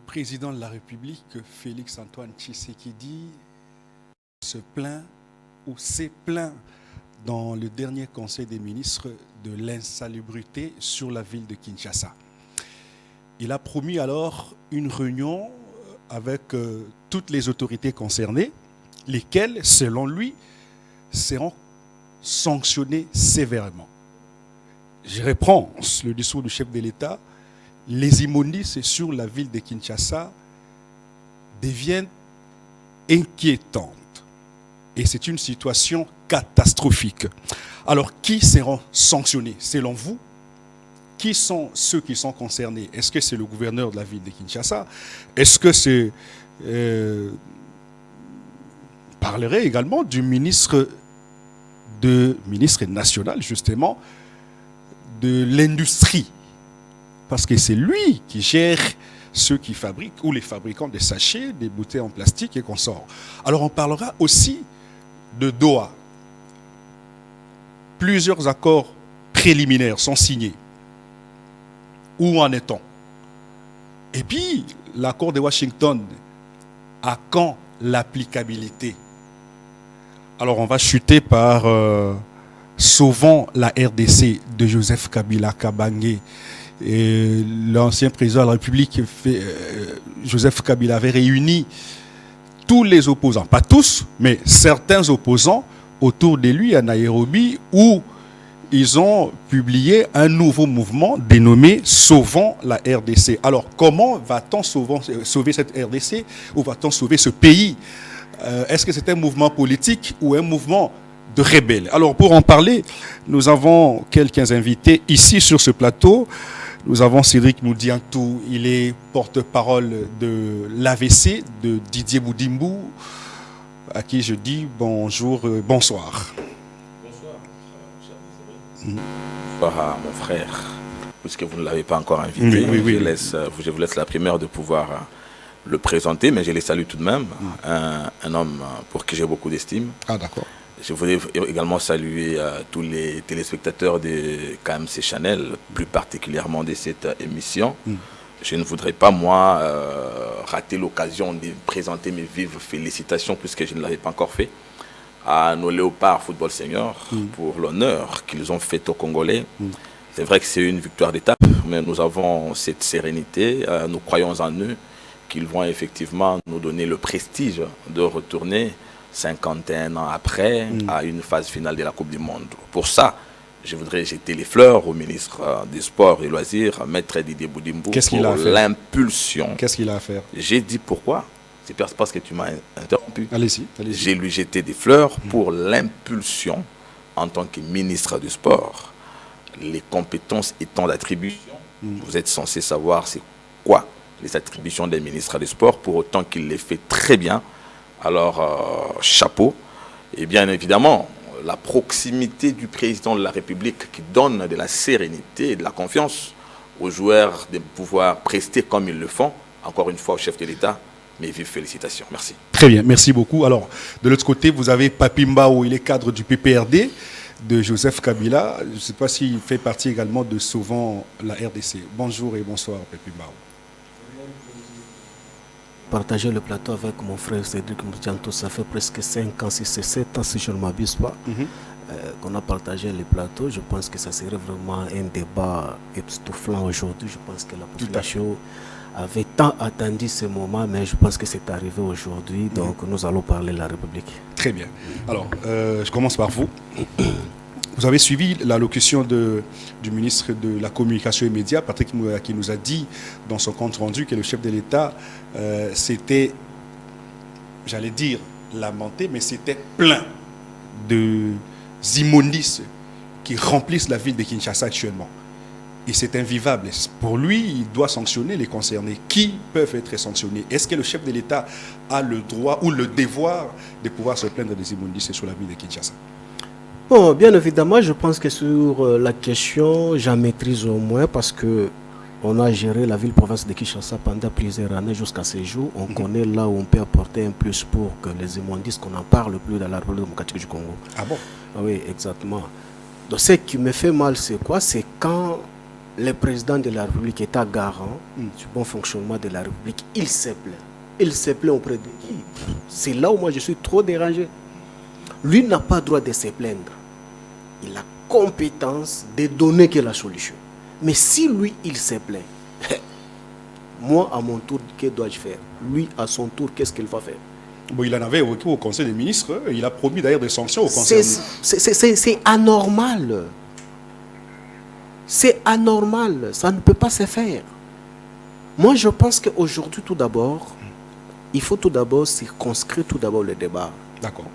président de la République, Félix-Antoine Tshisekedi, se plaint ou s'est plaint dans le dernier Conseil des ministres de l'insalubrité sur la ville de Kinshasa. Il a promis alors une réunion avec toutes les autorités concernées, lesquelles, selon lui, seront sanctionnées sévèrement. Je reprends le discours du chef de l'État. Les immondices sur la ville de Kinshasa deviennent inquiétantes. Et c'est une situation catastrophique. Alors, qui seront sanctionnés selon vous? Qui sont ceux qui sont concernés? Est-ce que c'est le gouverneur de la ville de Kinshasa? Est-ce que c'est... parlerait également du ministre national, justement, de l'industrie. Parce que c'est lui qui gère ceux qui fabriquent, ou les fabricants des sachets, des bouteilles en plastique et consorts. Alors on parlera aussi de Doha. Plusieurs accords préliminaires sont signés. Où en est-on? Et puis, l'accord de Washington, à quand l'applicabilité? Alors on va chuter par Sauvons la RDC de Joseph Kabila Kabange. L'ancien président de la République, Joseph Kabila, avait réuni tous les opposants, pas tous, mais certains opposants autour de lui à Nairobi, où ils ont publié un nouveau mouvement dénommé Sauvons la RDC. Alors, comment va-t-on sauver cette RDC, ou va-t-on sauver ce pays? Est-ce que c'est un mouvement politique ou un mouvement de rebelles? Alors, pour en parler, nous avons quelques invités ici sur ce plateau. Nous avons Cédric Moudiantou, il est porte-parole de l'AVC, de Didier Boudimbu, à qui je dis bonjour, bonsoir. Bonsoir, bonsoir à mon frère, puisque vous ne l'avez pas encore invité. Je vous laisse la primeur de pouvoir le présenter, mais je les salue tout de même. Un homme pour qui j'ai beaucoup d'estime. Ah, d'accord. Je voudrais également saluer tous les téléspectateurs de KMC Channel, plus particulièrement de cette émission. Je ne voudrais pas, moi, rater l'occasion de présenter mes vives félicitations, puisque je ne l'avais pas encore fait, à nos Léopards Football Seniors pour l'honneur qu'ils ont fait aux Congolais. C'est vrai que c'est une victoire d'étape, mais nous avons cette sérénité, nous croyons en eux, qu'ils vont effectivement nous donner le prestige de retourner 51 ans après à une phase finale de la Coupe du Monde. Pour ça, je voudrais jeter les fleurs au ministre des Sports et Loisirs, Maître Didier Boudimbu, pour l'impulsion. Qu'est-ce qu'il a à faire? J'ai dit pourquoi. C'est parce que tu m'as interrompu. Allez-y. J'ai lui jeté des fleurs pour l'impulsion en tant que ministre du Sport. Les compétences étant d'attribution, vous êtes censé savoir c'est quoi les attributions des ministres du Sport, pour autant qu'il les fait très bien. Alors, chapeau. Et bien évidemment, la proximité du président de la République qui donne de la sérénité et de la confiance aux joueurs de pouvoir prester comme ils le font. Encore une fois, au chef de l'État, mes vives félicitations. Merci. Très bien, merci beaucoup. Alors, de l'autre côté, vous avez Papi Mbao, il est cadre du PPRD de Joseph Kabila. Je ne sais pas s'il fait partie également de Sauvons la RDC. Bonjour et bonsoir, Papi Mbao. Partager le plateau avec mon frère Cédric Moudiantou, ça fait presque 5 ans, si c'est 7 ans, si je ne m'abuse pas, qu'on a partagé le plateau. Je pense que ça serait vraiment un débat époustouflant aujourd'hui. Je pense que la population avait tant attendu ce moment, mais je pense que c'est arrivé aujourd'hui. Donc nous allons parler de la République. Très bien. Alors, je commence par vous. Vous avez suivi l'allocution du ministre de la Communication et Médias, Patrick Mouya, qui nous a dit dans son compte rendu que le chef de l'État s'était, j'allais dire, lamenté, mais c'était plein d'immondices qui remplissent la ville de Kinshasa actuellement. Et c'est invivable. Pour lui, il doit sanctionner les concernés. Qui peuvent être sanctionnés? Est-ce que le chef de l'État a le droit ou le devoir de pouvoir se plaindre des immondices sur la ville de Kinshasa? Bon, bien évidemment, je pense que sur la question, j'en maîtrise au moins parce que on a géré la ville-province de Kinshasa pendant plusieurs années jusqu'à ce jour. On connaît là où on peut apporter un plus pour que les immondices, qu'on n'en parle plus dans la République démocratique du Congo. Ah bon? Oui, exactement. Donc ce qui me fait mal, c'est quoi? C'est quand le président de la République est garant du bon fonctionnement de la République, il se plaît. Il se plaît auprès de qui? C'est là où moi je suis trop dérangé. Lui n'a pas le droit de se plaindre. Il a compétence de donner que la solution. Mais si lui, il se plaît, moi, à mon tour, que dois-je faire? Lui, à son tour, qu'est-ce qu'il va faire? Bon, il en avait au Conseil des ministres. Il a promis d'ailleurs des sanctions au Conseil. C'est anormal. C'est anormal. Ça ne peut pas se faire. Moi, je pense qu'aujourd'hui, tout d'abord, il faut tout d'abord circonscrire tout d'abord le débat. D'accord.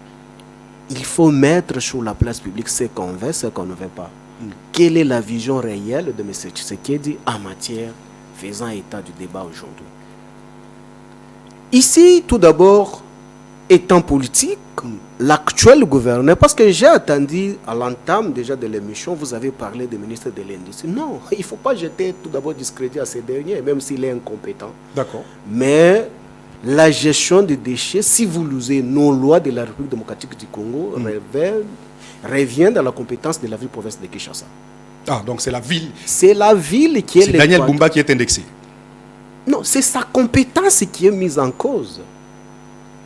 Il faut mettre sur la place publique ce qu'on veut, ce qu'on ne veut pas. Quelle est la vision réelle de M. Tshisekedi en matière faisant état du débat aujourd'hui? Ici, tout d'abord, étant politique, l'actuel gouverneur, parce que j'ai attendu à l'entame déjà de l'émission, vous avez parlé des ministres de l'Industrie. Non, il ne faut pas jeter tout d'abord discrédit à ces derniers, même s'il est incompétent. D'accord. Mais la gestion des déchets, si vous lisez nos lois de la République démocratique du Congo, revient dans la compétence de la ville-province de Kinshasa. Ah, donc c'est la ville. C'est la ville qui est... C'est Daniel Bumba qui est indexé. Non, c'est sa compétence qui est mise en cause.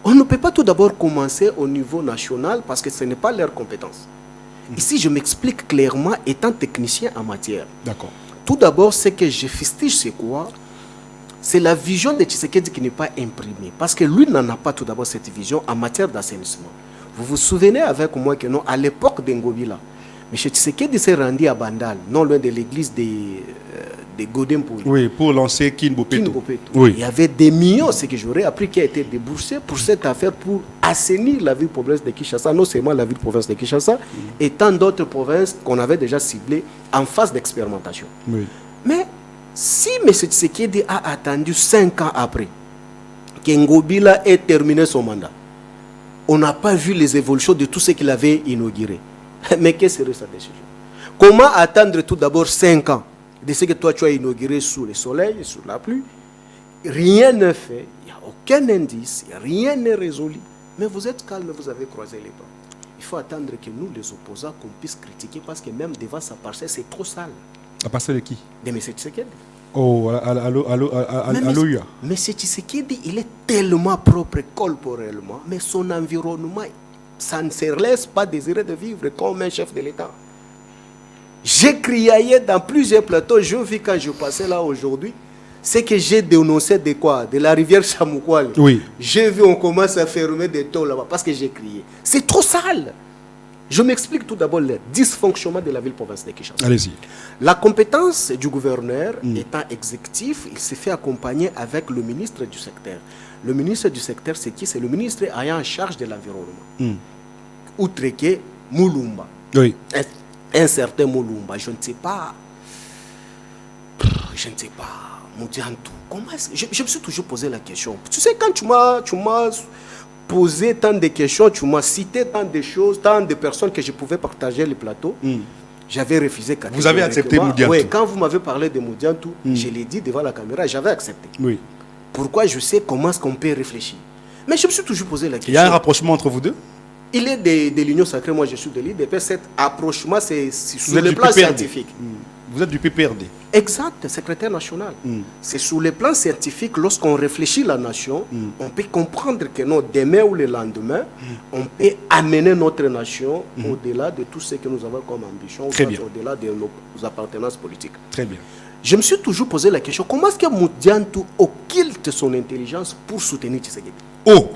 On ne peut pas tout d'abord commencer au niveau national parce que ce n'est pas leur compétence. Ici, je m'explique clairement étant technicien en matière. D'accord. Tout d'abord, ce que je fustige, c'est quoi? C'est la vision de Tshisekedi qui n'est pas imprimée. Parce que lui n'en a pas tout d'abord cette vision en matière d'assainissement. Vous vous souvenez avec moi que non, à l'époque d'Ngobila, M. Tshisekedi s'est rendu à Bandal, non loin de l'église de Godempoui. Oui, pour lancer Kinbopeto. Oui. Il y avait des millions, ce que j'aurais appris, qui a été déboursé pour cette affaire, pour assainir la ville-province de Kinshasa, non seulement la ville-province de Kinshasa, et tant d'autres provinces qu'on avait déjà ciblées en phase d'expérimentation. Oui. Mais si M. Tshisekedi a attendu 5 ans après que Ngobila ait terminé son mandat, on n'a pas vu les évolutions de tout ce qu'il avait inauguré. Mais quelle serait sa décision? Comment attendre tout d'abord 5 ans de ce que toi tu as inauguré sous le soleil, sous la pluie? Rien n'est fait, il n'y a aucun indice, rien n'est résolu. Mais vous êtes calme, vous avez croisé les bras. Il faut attendre que nous, les opposants, qu'on puisse critiquer parce que même devant sa parcelle, c'est trop sale. À partir de qui? De M. Tshisekedi. Oh, à l'OUA. M. Tshisekedi, il est tellement propre corporellement, mais son environnement, ça ne se laisse pas désirer de vivre comme un chef de l'État. J'ai crié dans plusieurs plateaux, je vis quand je passais là aujourd'hui, c'est que j'ai dénoncé de quoi? De la rivière Chamoukwali. Oui. J'ai vu on commence à fermer des taux là-bas parce que j'ai crié. C'est trop sale. Je m'explique tout d'abord le dysfonctionnement de la ville-province de Kinshasa. Allez-y. La compétence du gouverneur étant exécutif, il s'est fait accompagner avec le ministre du secteur. Le ministre du secteur, c'est qui? C'est le ministre ayant en charge de l'environnement. Outre que Moulumba. Oui. Un certain Moulumba, je ne sais pas. Moudiantou. Comment est-ce que... Je me suis toujours posé la question. Tu sais, quand tu m'as posé tant de questions, tu m'as cité tant de choses, tant de personnes que je pouvais partager le plateau. J'avais refusé. Vous avez accepté Moudiantou? Oui, quand vous m'avez parlé de Moudiantou, je l'ai dit devant la caméra, j'avais accepté. Oui. Pourquoi? Je sais comment est-ce qu'on peut réfléchir. Mais je me suis toujours posé la question. Il y a un rapprochement entre vous deux? Il est de l'Union sacrée, moi je suis de l'IDP. Cet approchement, c'est sur le plan scientifique. Vous êtes du PPRD? Exact, secrétaire national. C'est sur le plan scientifique, lorsqu'on réfléchit la nation, on peut comprendre que non, demain ou le lendemain, on peut amener notre nation au-delà de tout ce que nous avons comme ambition, au-delà de nos appartenances politiques. Très bien. Je me suis toujours posé la question, comment est-ce que Moudiantou occulte son intelligence pour soutenir Tshisekedi? Oh.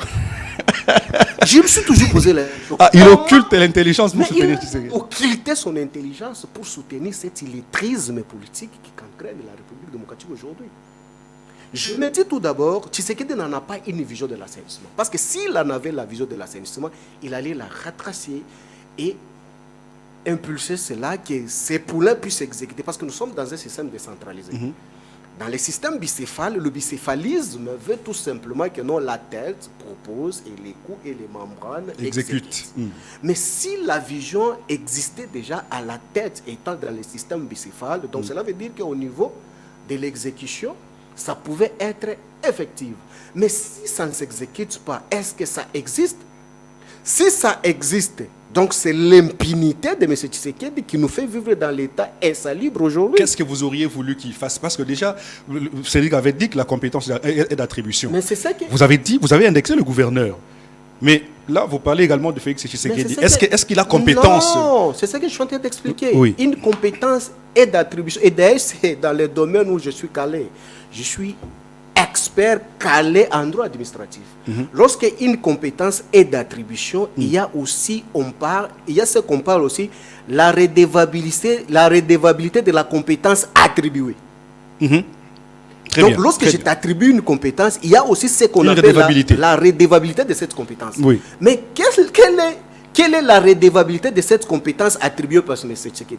Je me suis toujours posé la question. Ah, il occulte l'intelligence pour soutenir Tshisekedi. Il occultait son intelligence pour soutenir cet illettrisme politique qui cancrène la République démocratique aujourd'hui. Je me dis tout d'abord, Tshisekedi n'en a pas une vision de l'assainissement. Parce que s'il en avait la vision de l'assainissement, il allait la retracer et impulser cela, que ces poulains puissent s'exécuter. Parce que nous sommes dans un système décentralisé. Dans le système bicéphale, le bicéphalisme veut tout simplement que non, la tête propose et les coups et les membranes exécutent. Mais si la vision existait déjà à la tête étant dans le système bicéphale, donc cela veut dire qu'au niveau de l'exécution, ça pouvait être effectif. Mais si ça ne s'exécute pas, est-ce que ça existe? Si ça existe, donc c'est l'impunité de M. Tshisekedi qui nous fait vivre dans l'état insalubre aujourd'hui. Qu'est-ce que vous auriez voulu qu'il fasse? Parce que déjà, Cédric avait dit que la compétence est d'attribution. Mais c'est ça que... Vous avez indexé le gouverneur. Mais là, vous parlez également de Félix Tshisekedi. Est-ce qu'il a compétence? Non, c'est ça que je suis en train d'expliquer. Oui. Une compétence est d'attribution. Et d'ailleurs, c'est dans les domaines où je suis calé. Je suis expert calé en droit administratif. Lorsqu'une compétence est d'attribution, il y a aussi, il y a ce qu'on parle aussi, la redevabilité de la compétence attribuée. Donc, lorsque je t'attribue une compétence, il y a aussi ce qu'on appelle la redevabilité de cette compétence. Oui. Mais quelle est la redevabilité de cette compétence attribuée par M. Tshisekedi?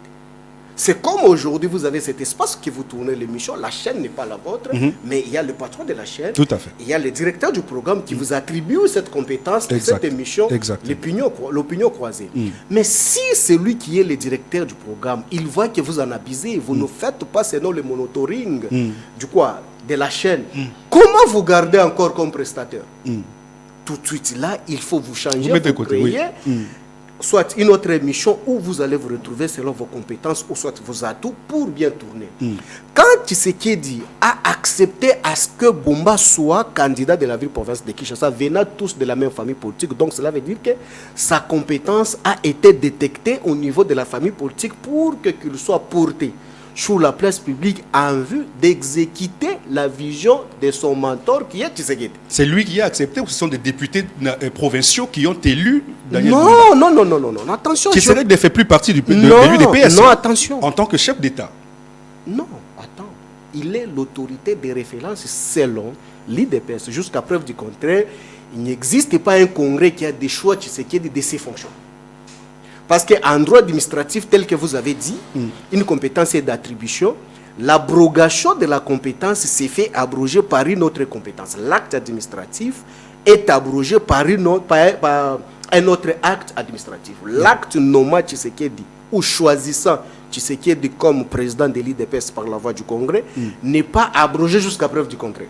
C'est comme aujourd'hui, vous avez cet espace que vous tournez l'émission, la chaîne n'est pas la vôtre, mais il y a le patron de la chaîne, tout à fait. Il y a le directeur du programme qui vous attribue cette compétence de cette émission, l'opinion croisée. Mais si celui qui est le directeur du programme, il voit que vous en abusez, vous ne faites pas selon le monitoring de la chaîne, comment vous gardez encore comme prestataire? Tout de suite là, il faut vous changer, vous créer soit une autre émission où vous allez vous retrouver selon vos compétences ou soit vos atouts pour bien tourner. Quand Tshisekedi a accepté à ce que Bumba soit candidat de la ville-province de Kinshasa, venant tous de la même famille politique, donc cela veut dire que sa compétence a été détectée au niveau de la famille politique pour qu'il soit porté sur la place publique en vue d'exécuter la vision de son mentor qui est Tshisekedi. C'est lui qui a accepté ou ce sont des députés provinciaux qui ont élu Daniel Non, attention. Tshisekedi ne fait plus partie de l'UDPS. Non, attention. En tant que chef d'État. Non, attends. Il est l'autorité de référence selon l'UDPS. Jusqu'à preuve du contraire, il n'existe pas un congrès qui a des choix Tshisekedi de ses fonctions. Parce qu'en droit administratif, tel que vous avez dit, une compétence est d'attribution. L'abrogation de la compétence s'est fait abroger par une autre compétence. L'acte administratif est abrogé par un autre acte administratif. L'acte nommant Tshisekedi ou choisissant Tshisekedi comme président de l'UDPS par la voie du Congrès n'est pas abrogé jusqu'à preuve du contraire.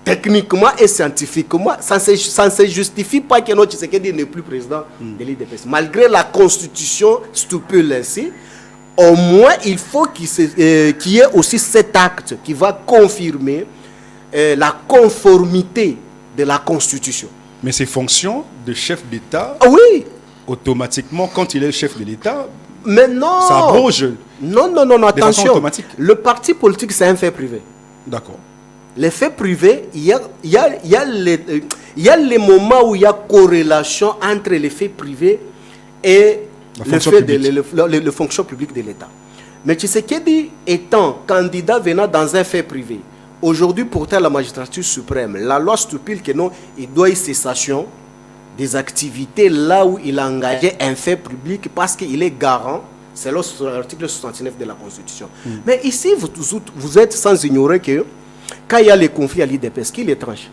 Techniquement et scientifiquement, ça ne se justifie pas que notre Tshisekedi n'est plus président de l'UDPS. Malgré la constitution stipule ainsi, au moins il faut qu'il y ait aussi cet acte qui va confirmer la conformité de la constitution. Mais ses fonctions de chef d'État, oui, automatiquement, quand il est chef de l'État, mais non, ça abroge. Non, attention. Le parti politique, c'est un fait privé. D'accord. Les faits privés, il y a les moments où il y a corrélation entre les faits privés et le fonction publique de l'État. Mais Tshisekedi étant candidat venant dans un fait privé, aujourd'hui porté à la magistrature suprême, la loi stipule que non, il doit y cessation des activités là où il a engagé un fait public parce qu'il est garant, c'est l'article 69 de la Constitution. Mais ici, vous êtes sans ignorer que quand il y a les conflits à l'UDPS, qui les tranche?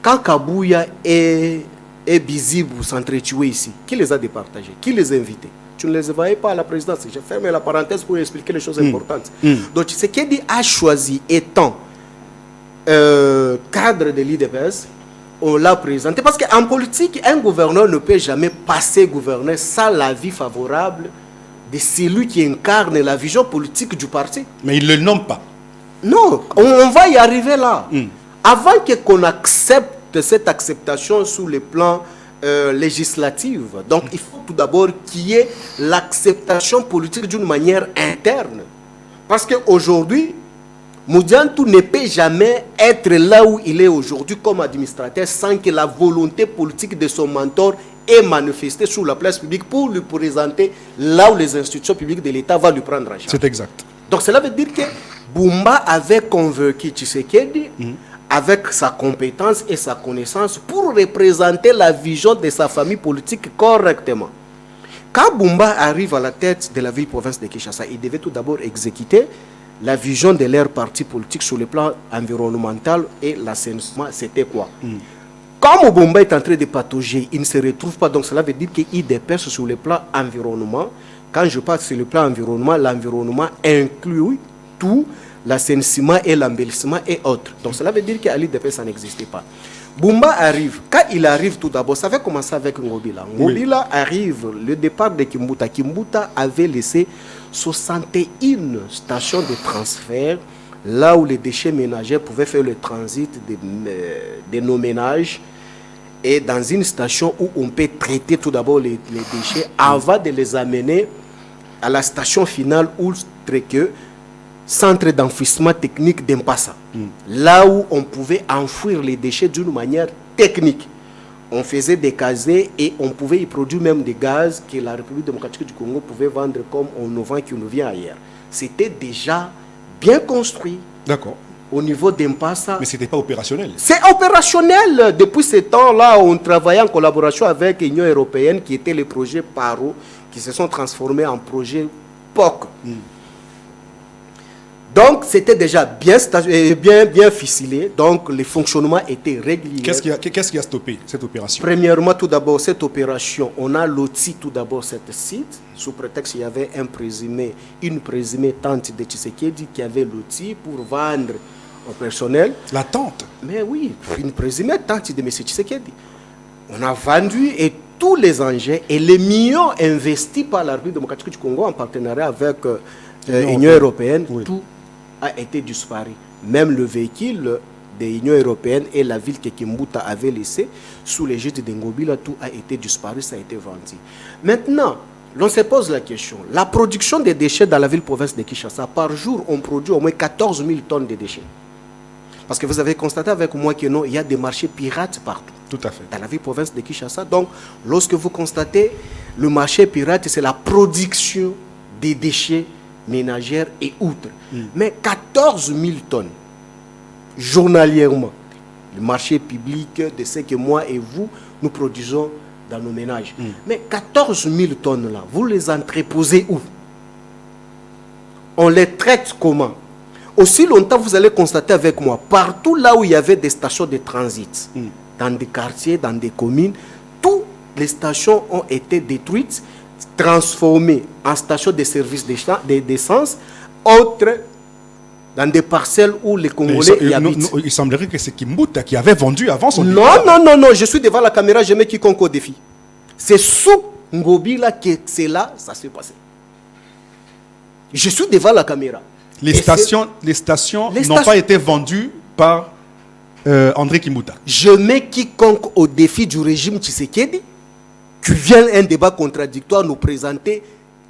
Quand Kabouya et Bizibou s'entretuaient ici, qui les a départagés? Qui les a invités? Tu ne les voyais pas à la présidence. J'ai fermé la parenthèse pour expliquer les choses importantes. Donc, Tshisekedi a choisi, étant cadre de l'UDPS, on l'a présenté. Parce qu'en politique, un gouverneur ne peut jamais passer gouverneur sans l'avis favorable de celui qui incarne la vision politique du parti. Mais il ne le nomme pas. Non, on va y arriver là. Avant qu'on accepte cette acceptation sous le plan législatif, donc il faut tout d'abord qu'il y ait l'acceptation politique d'une manière interne. Parce qu'aujourd'hui, Moudiantou ne peut jamais être là où il est aujourd'hui comme administrateur sans que la volonté politique de son mentor ait manifesté sur la place publique pour lui présenter là où les institutions publiques de l'État vont lui prendre en charge. C'est exact. Donc cela veut dire que Bumba avait convaincu Tshisekedi avec sa compétence et sa connaissance pour représenter la vision de sa famille politique correctement. Quand Bumba arrive à la tête de la ville-province de Kinshasa, il devait tout d'abord exécuter la vision de leur parti politique sur le plan environnemental et l'assainissement. C'était quoi? Comme Bumba est en train de patauger, il ne se retrouve pas. Donc cela veut dire qu'il déperce sur le plan environnement. Quand je parle sur le plan environnement, l'environnement inclut tout, l'assainissement et l'embellissement et autres. Donc cela veut dire qu'à l'UDPS, ça n'existait pas. Bumba arrive. Quand il arrive tout d'abord, ça avait commencé avec Ngobila. Ngobila arrive, le départ de Kimbuta. Kimbuta avait laissé 61 stations de transfert, là où les déchets ménagers pouvaient faire le transit de nos ménages, et dans une station où on peut traiter tout d'abord les déchets avant de les amener à la station finale où que centre d'enfouissement technique d'Impassa, là où on pouvait enfouir les déchets d'une manière technique. On faisait des casiers et on pouvait y produire même des gaz que la République démocratique du Congo pouvait vendre comme on nous vend qui nous vient ailleurs. C'était déjà bien construit. D'accord. Au niveau d'Impassa. Mais ce n'était pas opérationnel. C'est opérationnel. Depuis ce temps-là, on travaillait en collaboration avec l'Union européenne qui étaient les projets PARO qui se sont transformés en projets POC. Donc, c'était déjà bien ficelé. Donc, le fonctionnement était régulier. Qu'est-ce qui a stoppé cette opération? Premièrement, tout d'abord, cette opération, on a loti tout d'abord cet site, sous prétexte qu'il y avait une présumée tante de Tshisekedi qui avait loti pour vendre au personnel. La tante? Mais oui, une présumée tante de M. Tshisekedi. On a vendu et tous les engins et les millions investis par la République démocratique du Congo en partenariat avec l'Union européenne, oui. Tout a été disparu. Même le véhicule de l'Union européenne et la ville que Kimbuta avait laissé sous l'égide de Ngobila, tout a été disparu, ça a été vendu. Maintenant, l'on se pose la question. La production des déchets dans la ville-province de Kinshasa, par jour, on produit au moins 14 000 tonnes de déchets. Parce que vous avez constaté avec moi que non, il y a des marchés pirates partout. Tout à fait. Dans la ville-province de Kinshasa. Donc, lorsque vous constatez le marché pirate, c'est la production des déchets ménagères et outre. Mais 14 000 tonnes journalièrement, le marché public de ce que moi et vous, nous produisons dans nos ménages. Mais 14 000 tonnes là, vous les entreposez où? On les traite comment? Aussi longtemps, vous allez constater avec moi, partout là où il y avait des stations de transit, dans des quartiers, dans des communes, toutes les stations ont été détruites, transformées en stations de service d'essence, autres dans des parcelles où les Congolais y habitent. Il semblerait que c'est Kimbuta qui avait vendu avant son Non, je suis devant la caméra, je mets quiconque au défi. C'est sous Ngobila que c'est là, ça s'est passé. Je suis devant la caméra. Les stations n'ont pas été vendues par André Kimbuta. Je mets quiconque au défi du régime Tshisekedi, qui vient un débat contradictoire nous présenter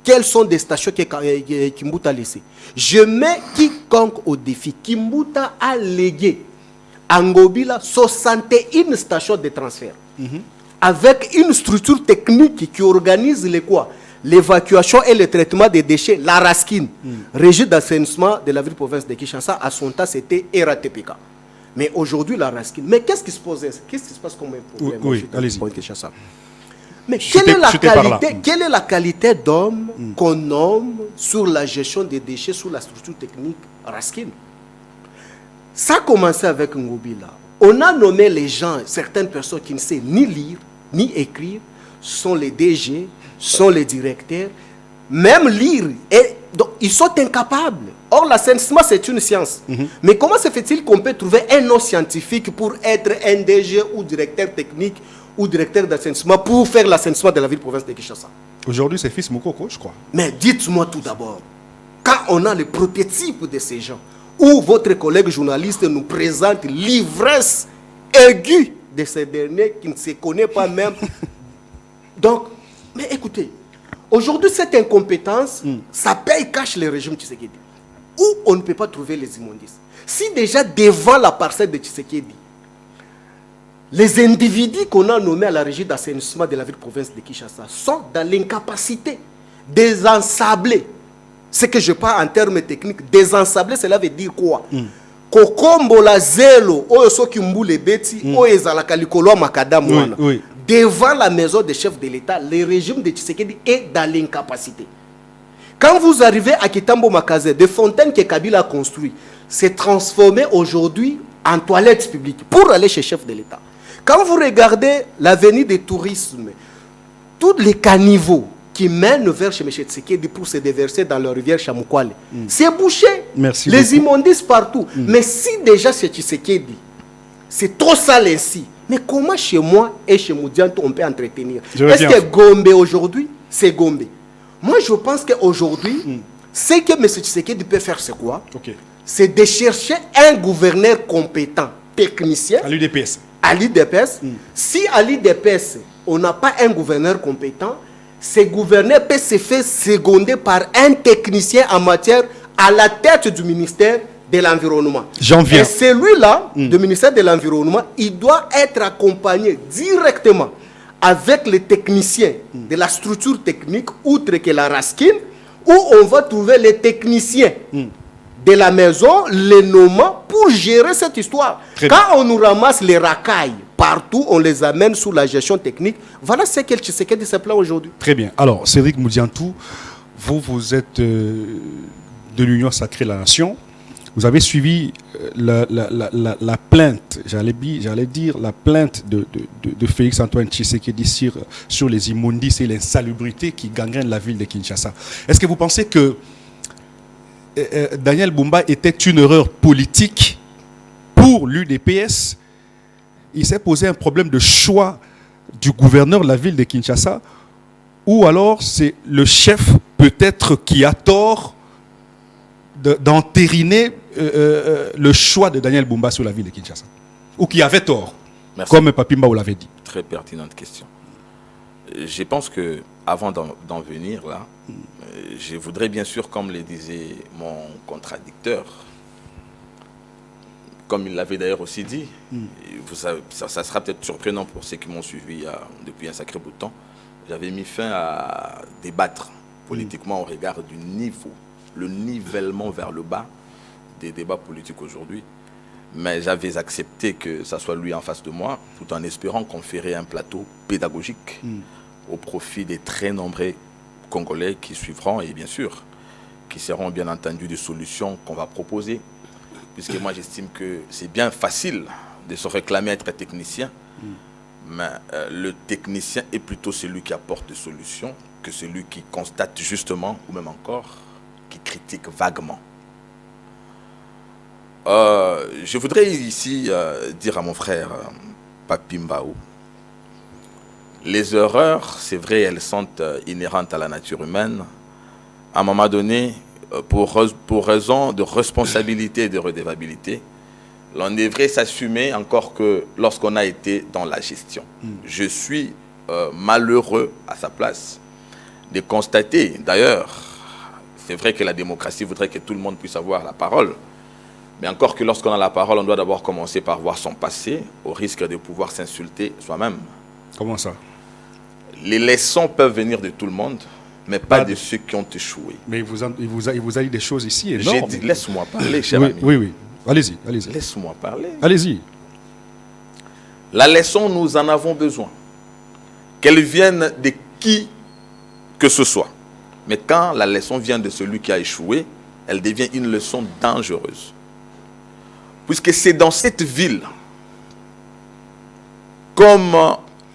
quelles sont des stations que Kimbuta a laissées. Je mets quiconque au défi. Kimbuta a légué à Ngobila 61 stations de transfert. Avec une structure technique qui organise les quoi? L'évacuation et le traitement des déchets, la RASKIN, régie d'assainissement de la ville-province de Kinshasa, à son temps, c'était RATPK. Mais aujourd'hui, la RASKIN. Mais qu'est-ce qui se pose? Qu'est-ce qui se passe comme un problème? Oui, allez-y. Mais quelle est la qualité d'homme qu'on nomme sur la gestion des déchets, sur la structure technique RASKIN? Ça a commencé avec Ngobila. On a nommé les gens, certaines personnes qui ne savent ni lire, ni écrire, sont les DG, sont les directeurs, même lire, et donc ils sont incapables. Or, l'assainissement, c'est une science. Mais comment se fait-il qu'on peut trouver un nom scientifique pour être un DG ou directeur technique ou directeur d'assainissement pour faire l'assainissement de la ville-province de Kinshasa? Aujourd'hui, c'est Fils Mokoko, je crois. Mais dites-moi tout d'abord, quand on a le prototype de ces gens, où votre collègue journaliste nous présente l'ivresse aiguë de ces derniers qui ne se connaissent pas même. Donc, mais écoutez, aujourd'hui, cette incompétence, ça paye cash le régime Tshisekedi. Où on ne peut pas trouver les immondices. Si déjà devant la parcelle de Tshisekedi, les individus qu'on a nommés à la régie d'assainissement de la ville-province de Kinshasa sont dans l'incapacité désensabler. Ce que je parle en termes techniques, désensabler, cela veut dire quoi? Kokombo la zelo, oyo soki mbule beti, oyo ezalaka likolo makadam wana. Devant la maison des chefs de l'État, le régime de Tshisekedi est dans l'incapacité. Quand vous arrivez à Kitambo Makaze, des fontaines que Kabila a construites, s'est transformé aujourd'hui en toilettes publiques pour aller chez chef de l'État. Quand vous regardez l'avenue des tourismes, tous les caniveaux qui mènent vers chez M. Tshisekedi pour se déverser dans la rivière Chamukwale, c'est bouché. Les immondices partout. Mais si déjà c'est Tshisekedi, c'est trop sale ainsi, Mais comment chez moi et chez Moudianto on peut entretenir? Est-ce que Gombe aujourd'hui, c'est Gombe? Moi, je pense qu'aujourd'hui, ce que M. Tshisekedi peut faire, c'est quoi? C'est de chercher un gouverneur compétent, technicien. À l'UDPS. À l'UDPS. Si à l'UDPS, on n'a pas un gouverneur compétent, ce gouverneur peut se faire seconder par un technicien en matière à la tête du ministère de l'Environnement. J'en viens. Et celui-là, du ministère de l'Environnement, il doit être accompagné directement avec les techniciens de la structure technique, outre que la RASKIN, où on va trouver les techniciens de la maison, les nommant pour gérer cette histoire. Quand on nous ramasse les racailles partout, on les amène sous la gestion technique. Voilà ce que Tshisekedi se plaint aujourd'hui. Très bien. Alors, Cédric Moudiantou, vous êtes de l'Union Sacrée de la Nation. Vous avez suivi la plainte, j'allais dire, la plainte de Félix-Antoine Tshisekedi sur les immondices et l'insalubrité qui gangrènent la ville de Kinshasa. Est-ce que vous pensez que Daniel Bumba était une erreur politique pour l'UDPS? Il s'est posé un problème de choix du gouverneur de la ville de Kinshasa, ou alors c'est le chef peut-être qui a tort d'entériner le choix de Daniel Bumba sur la ville de Kinshasa, ou qui avait tort? Merci. Comme Papi Mbao l'avait dit. Très pertinente question. Je pense que avant d'en venir là, je voudrais bien sûr, comme le disait mon contradicteur, comme il l'avait d'ailleurs aussi dit, ça sera peut-être surprenant pour ceux qui m'ont suivi depuis un sacré bout de temps, j'avais mis fin à débattre politiquement au regard du niveau, le nivellement vers le bas des débats politiques aujourd'hui. Mais j'avais accepté que ça soit lui en face de moi, tout en espérant qu'on ferait un plateau pédagogique au profit des très nombreux Congolais qui suivront et bien sûr qui seront bien entendu des solutions qu'on va proposer. Puisque moi j'estime que c'est bien facile de se réclamer être technicien, mais le technicien est plutôt celui qui apporte des solutions que celui qui constate justement, ou même encore, qui critique vaguement. Je voudrais ici dire à mon frère Papi Mbao, les erreurs, c'est vrai, elles sont inhérentes à la nature humaine. À un moment donné, pour raison de responsabilité et de redevabilité, l'on devrait s'assumer encore que lorsqu'on a été dans la gestion. Je suis malheureux à sa place de constater, d'ailleurs, c'est vrai que la démocratie voudrait que tout le monde puisse avoir la parole, mais encore que lorsqu'on a la parole, on doit d'abord commencer par voir son passé, au risque de pouvoir s'insulter soi-même. Comment ça? Les leçons peuvent venir de tout le monde, mais pas de ceux qui ont échoué. Mais il vous a dit des choses ici énormes. J'ai dit, laisse-moi parler, cher ami. Oui. Allez-y. Laisse-moi parler. Allez-y. La leçon, nous en avons besoin. Qu'elle vienne de qui que ce soit. Mais quand la leçon vient de celui qui a échoué, elle devient une leçon dangereuse. Puisque c'est dans cette ville, comme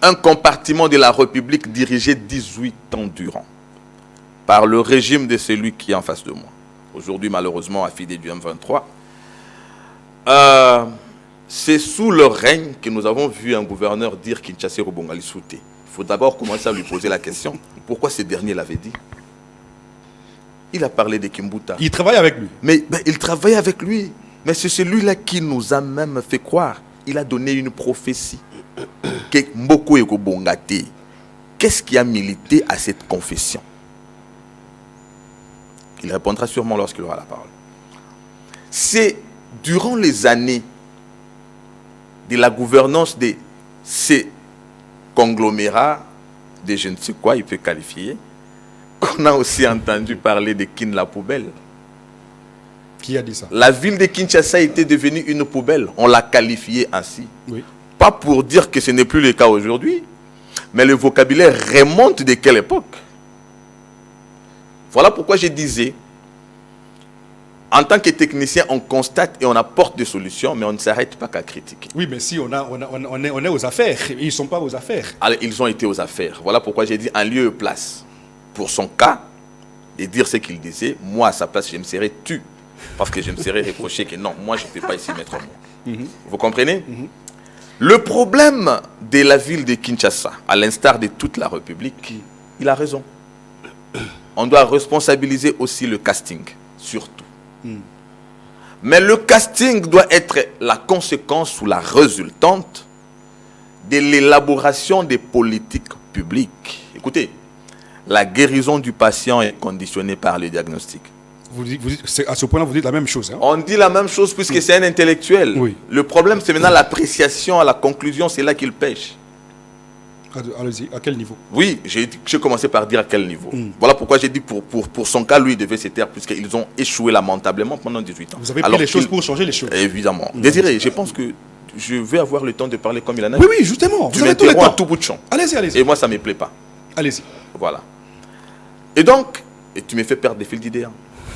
un compartiment de la République dirigé 18 ans durant, par le régime de celui qui est en face de moi. Aujourd'hui, malheureusement, affidé du M23. C'est sous leur règne que nous avons vu un gouverneur dire Kinshasa Rubongali Souté. Il faut d'abord commencer à lui poser la question. Pourquoi ce dernier l'avait dit? Il a parlé de Kimbuta. Il travaille avec lui. Mais il travaille avec lui. Mais c'est celui-là qui nous a même fait croire. Il a donné une prophétie. Que Mboko Eko Bongate. Qu'est-ce qui a milité à cette confession? Il répondra sûrement lorsqu'il aura la parole. C'est durant les années de la gouvernance de ces conglomérats, de je ne sais quoi, il peut qualifier, qu'on a aussi entendu parler de Kin la poubelle. Qui a dit ça? La ville de Kinshasa était devenue une poubelle. On l'a qualifiée ainsi. Oui. Pas pour dire que ce n'est plus le cas aujourd'hui, mais le vocabulaire remonte de quelle époque? Voilà pourquoi je disais, en tant que technicien, on constate et on apporte des solutions, mais on ne s'arrête pas qu'à critiquer. Oui, mais si on est aux affaires, ils ne sont pas aux affaires. Alors, ils ont été aux affaires. Voilà pourquoi j'ai dit en lieu et place. Pour son cas, de dire ce qu'il disait, moi à sa place, je me serais tu. Parce que je me serais reproché que non, moi je ne peux pas ici mettre un mot. Vous comprenez? Le problème de la ville de Kinshasa, à l'instar de toute la République, il a raison. On doit responsabiliser aussi le casting, surtout. Mais le casting doit être la conséquence ou la résultante de l'élaboration des politiques publiques. Écoutez, la guérison du patient est conditionnée par le diagnostic. À ce point-là, vous dites la même chose. Hein? On dit la même chose puisque c'est un intellectuel. Oui. Le problème, c'est maintenant l'appréciation, à la conclusion, c'est là qu'il pêche. Allez-y, à quel niveau? Oui, j'ai commencé par dire à quel niveau. Voilà pourquoi j'ai dit pour son cas, lui, il devait se taire puisqu'ils ont échoué lamentablement pendant 18 ans. Vous avez pris les choses pour changer les choses. Évidemment. Désiré, je pense que je vais avoir le temps de parler comme il en a. Oui, oui, justement. Tu vous avez tout le temps. à tout bout de champ. Allez-y, allez-y. Et moi, ça ne me plaît pas. Allez-y. Voilà. Et donc, tu me fais perdre des fils d'idées. Hein,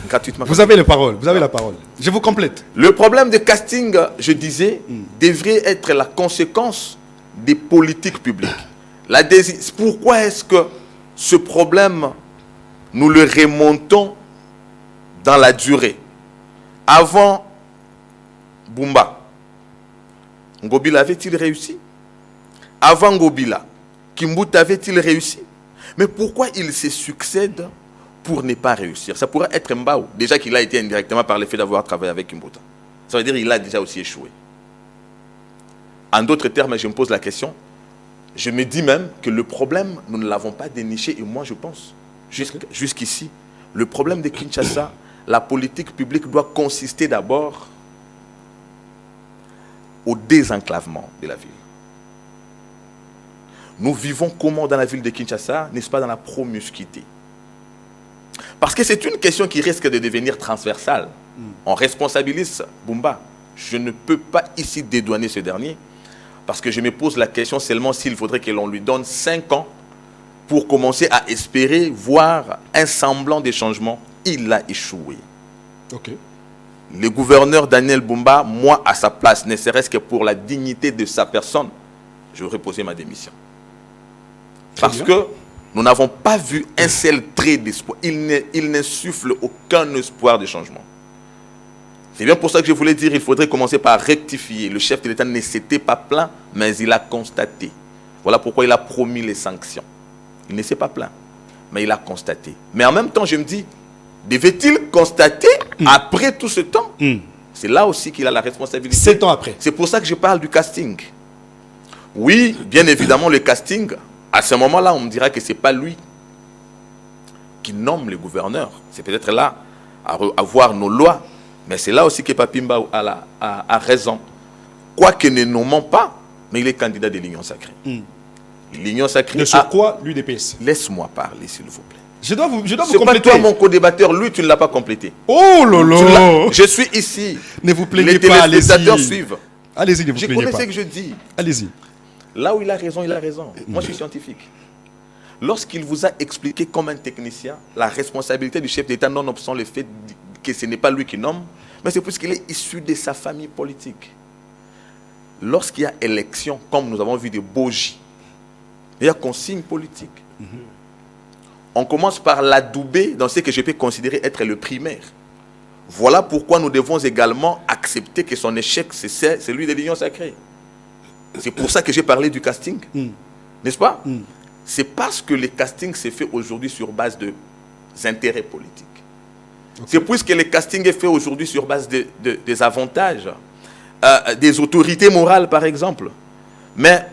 gratuitement. Vous avez les paroles. Vous avez la parole. Je vous complète. Le problème de casting, je disais, devrait être la conséquence des politiques publiques. Pourquoi est-ce que ce problème, nous le remontons dans la durée? Avant Bumba, Ngobila avait-il réussi? Avant Ngobila, Kimbuta avait-il réussi? Mais pourquoi il se succède pour ne pas réussir? Ça pourrait être Mbao, déjà qu'il a été indirectement par le fait d'avoir travaillé avec Kimbuta. Ça veut dire qu'il a déjà aussi échoué. En d'autres termes, je me pose la question. Je me dis même que le problème, nous ne l'avons pas déniché, et moi je pense, jusqu'ici, le problème de Kinshasa, la politique publique doit consister d'abord au désenclavement de la ville. Nous vivons comment dans la ville de Kinshasa, n'est-ce pas, dans la promiscuité? Parce que c'est une question qui risque de devenir transversale. On responsabilise Bumba. Je ne peux pas ici dédouaner ce dernier. Parce que je me pose la question seulement s'il faudrait que l'on lui donne 5 ans pour commencer à espérer voir un semblant de changement. Il a échoué. Ok. Le gouverneur Daniel Bumba, moi à sa place, ne serait-ce que pour la dignité de sa personne, j'aurais posé ma démission. Parce que nous n'avons pas vu un seul trait d'espoir. Il n'insuffle aucun espoir de changement. C'est bien pour ça que je voulais dire qu'il faudrait commencer par rectifier. Le chef de l'État ne s'était pas plaint, mais il a constaté. Voilà pourquoi il a promis les sanctions. Il ne s'est pas plaint, mais il a constaté. Mais en même temps, je me dis, devait-il constater après tout ce temps? C'est là aussi qu'il a la responsabilité. 7 ans après. C'est pour ça que je parle du casting. Oui, bien évidemment, le casting, à ce moment-là, on me dira que ce n'est pas lui qui nomme le gouverneur. C'est peut-être là à voir nos lois. Mais c'est là aussi que Papimba a raison. Quoique ne nommons pas, mais il est candidat de l'Union sacrée. L'Union sacrée. Mais sur quoi l'UDPS? Laisse-moi parler, s'il vous plaît. Je dois vous C'est pas compléter. toi mon co-débatteur, lui tu ne l'as pas complété. Oh lolo! Je suis ici. Ne vous plaignez Les pas, téléspectateurs allez-y. suivent. Allez-y, ne vous Je plaignez connais pas. ce que je dis. Allez-y. Là où il a raison, il a raison. Moi, je suis scientifique. Lorsqu'il vous a expliqué comme un technicien la responsabilité du chef d'État, nonobstant le fait que ce n'est pas lui qui nomme, mais c'est parce qu'il est issu de sa famille politique. Lorsqu'il y a élection, comme nous avons vu des bogies, il y a consigne politique. On commence par l'adouber dans ce que je peux considérer être le primaire. Voilà pourquoi nous devons également accepter que son échec, c'est celui de l'Union sacrée. C'est pour ça que j'ai parlé du casting. N'est-ce pas? C'est parce que le casting s'est fait aujourd'hui sur base des intérêts politiques. C'est puisque le casting est fait aujourd'hui sur base des avantages, des autorités morales par exemple. Mais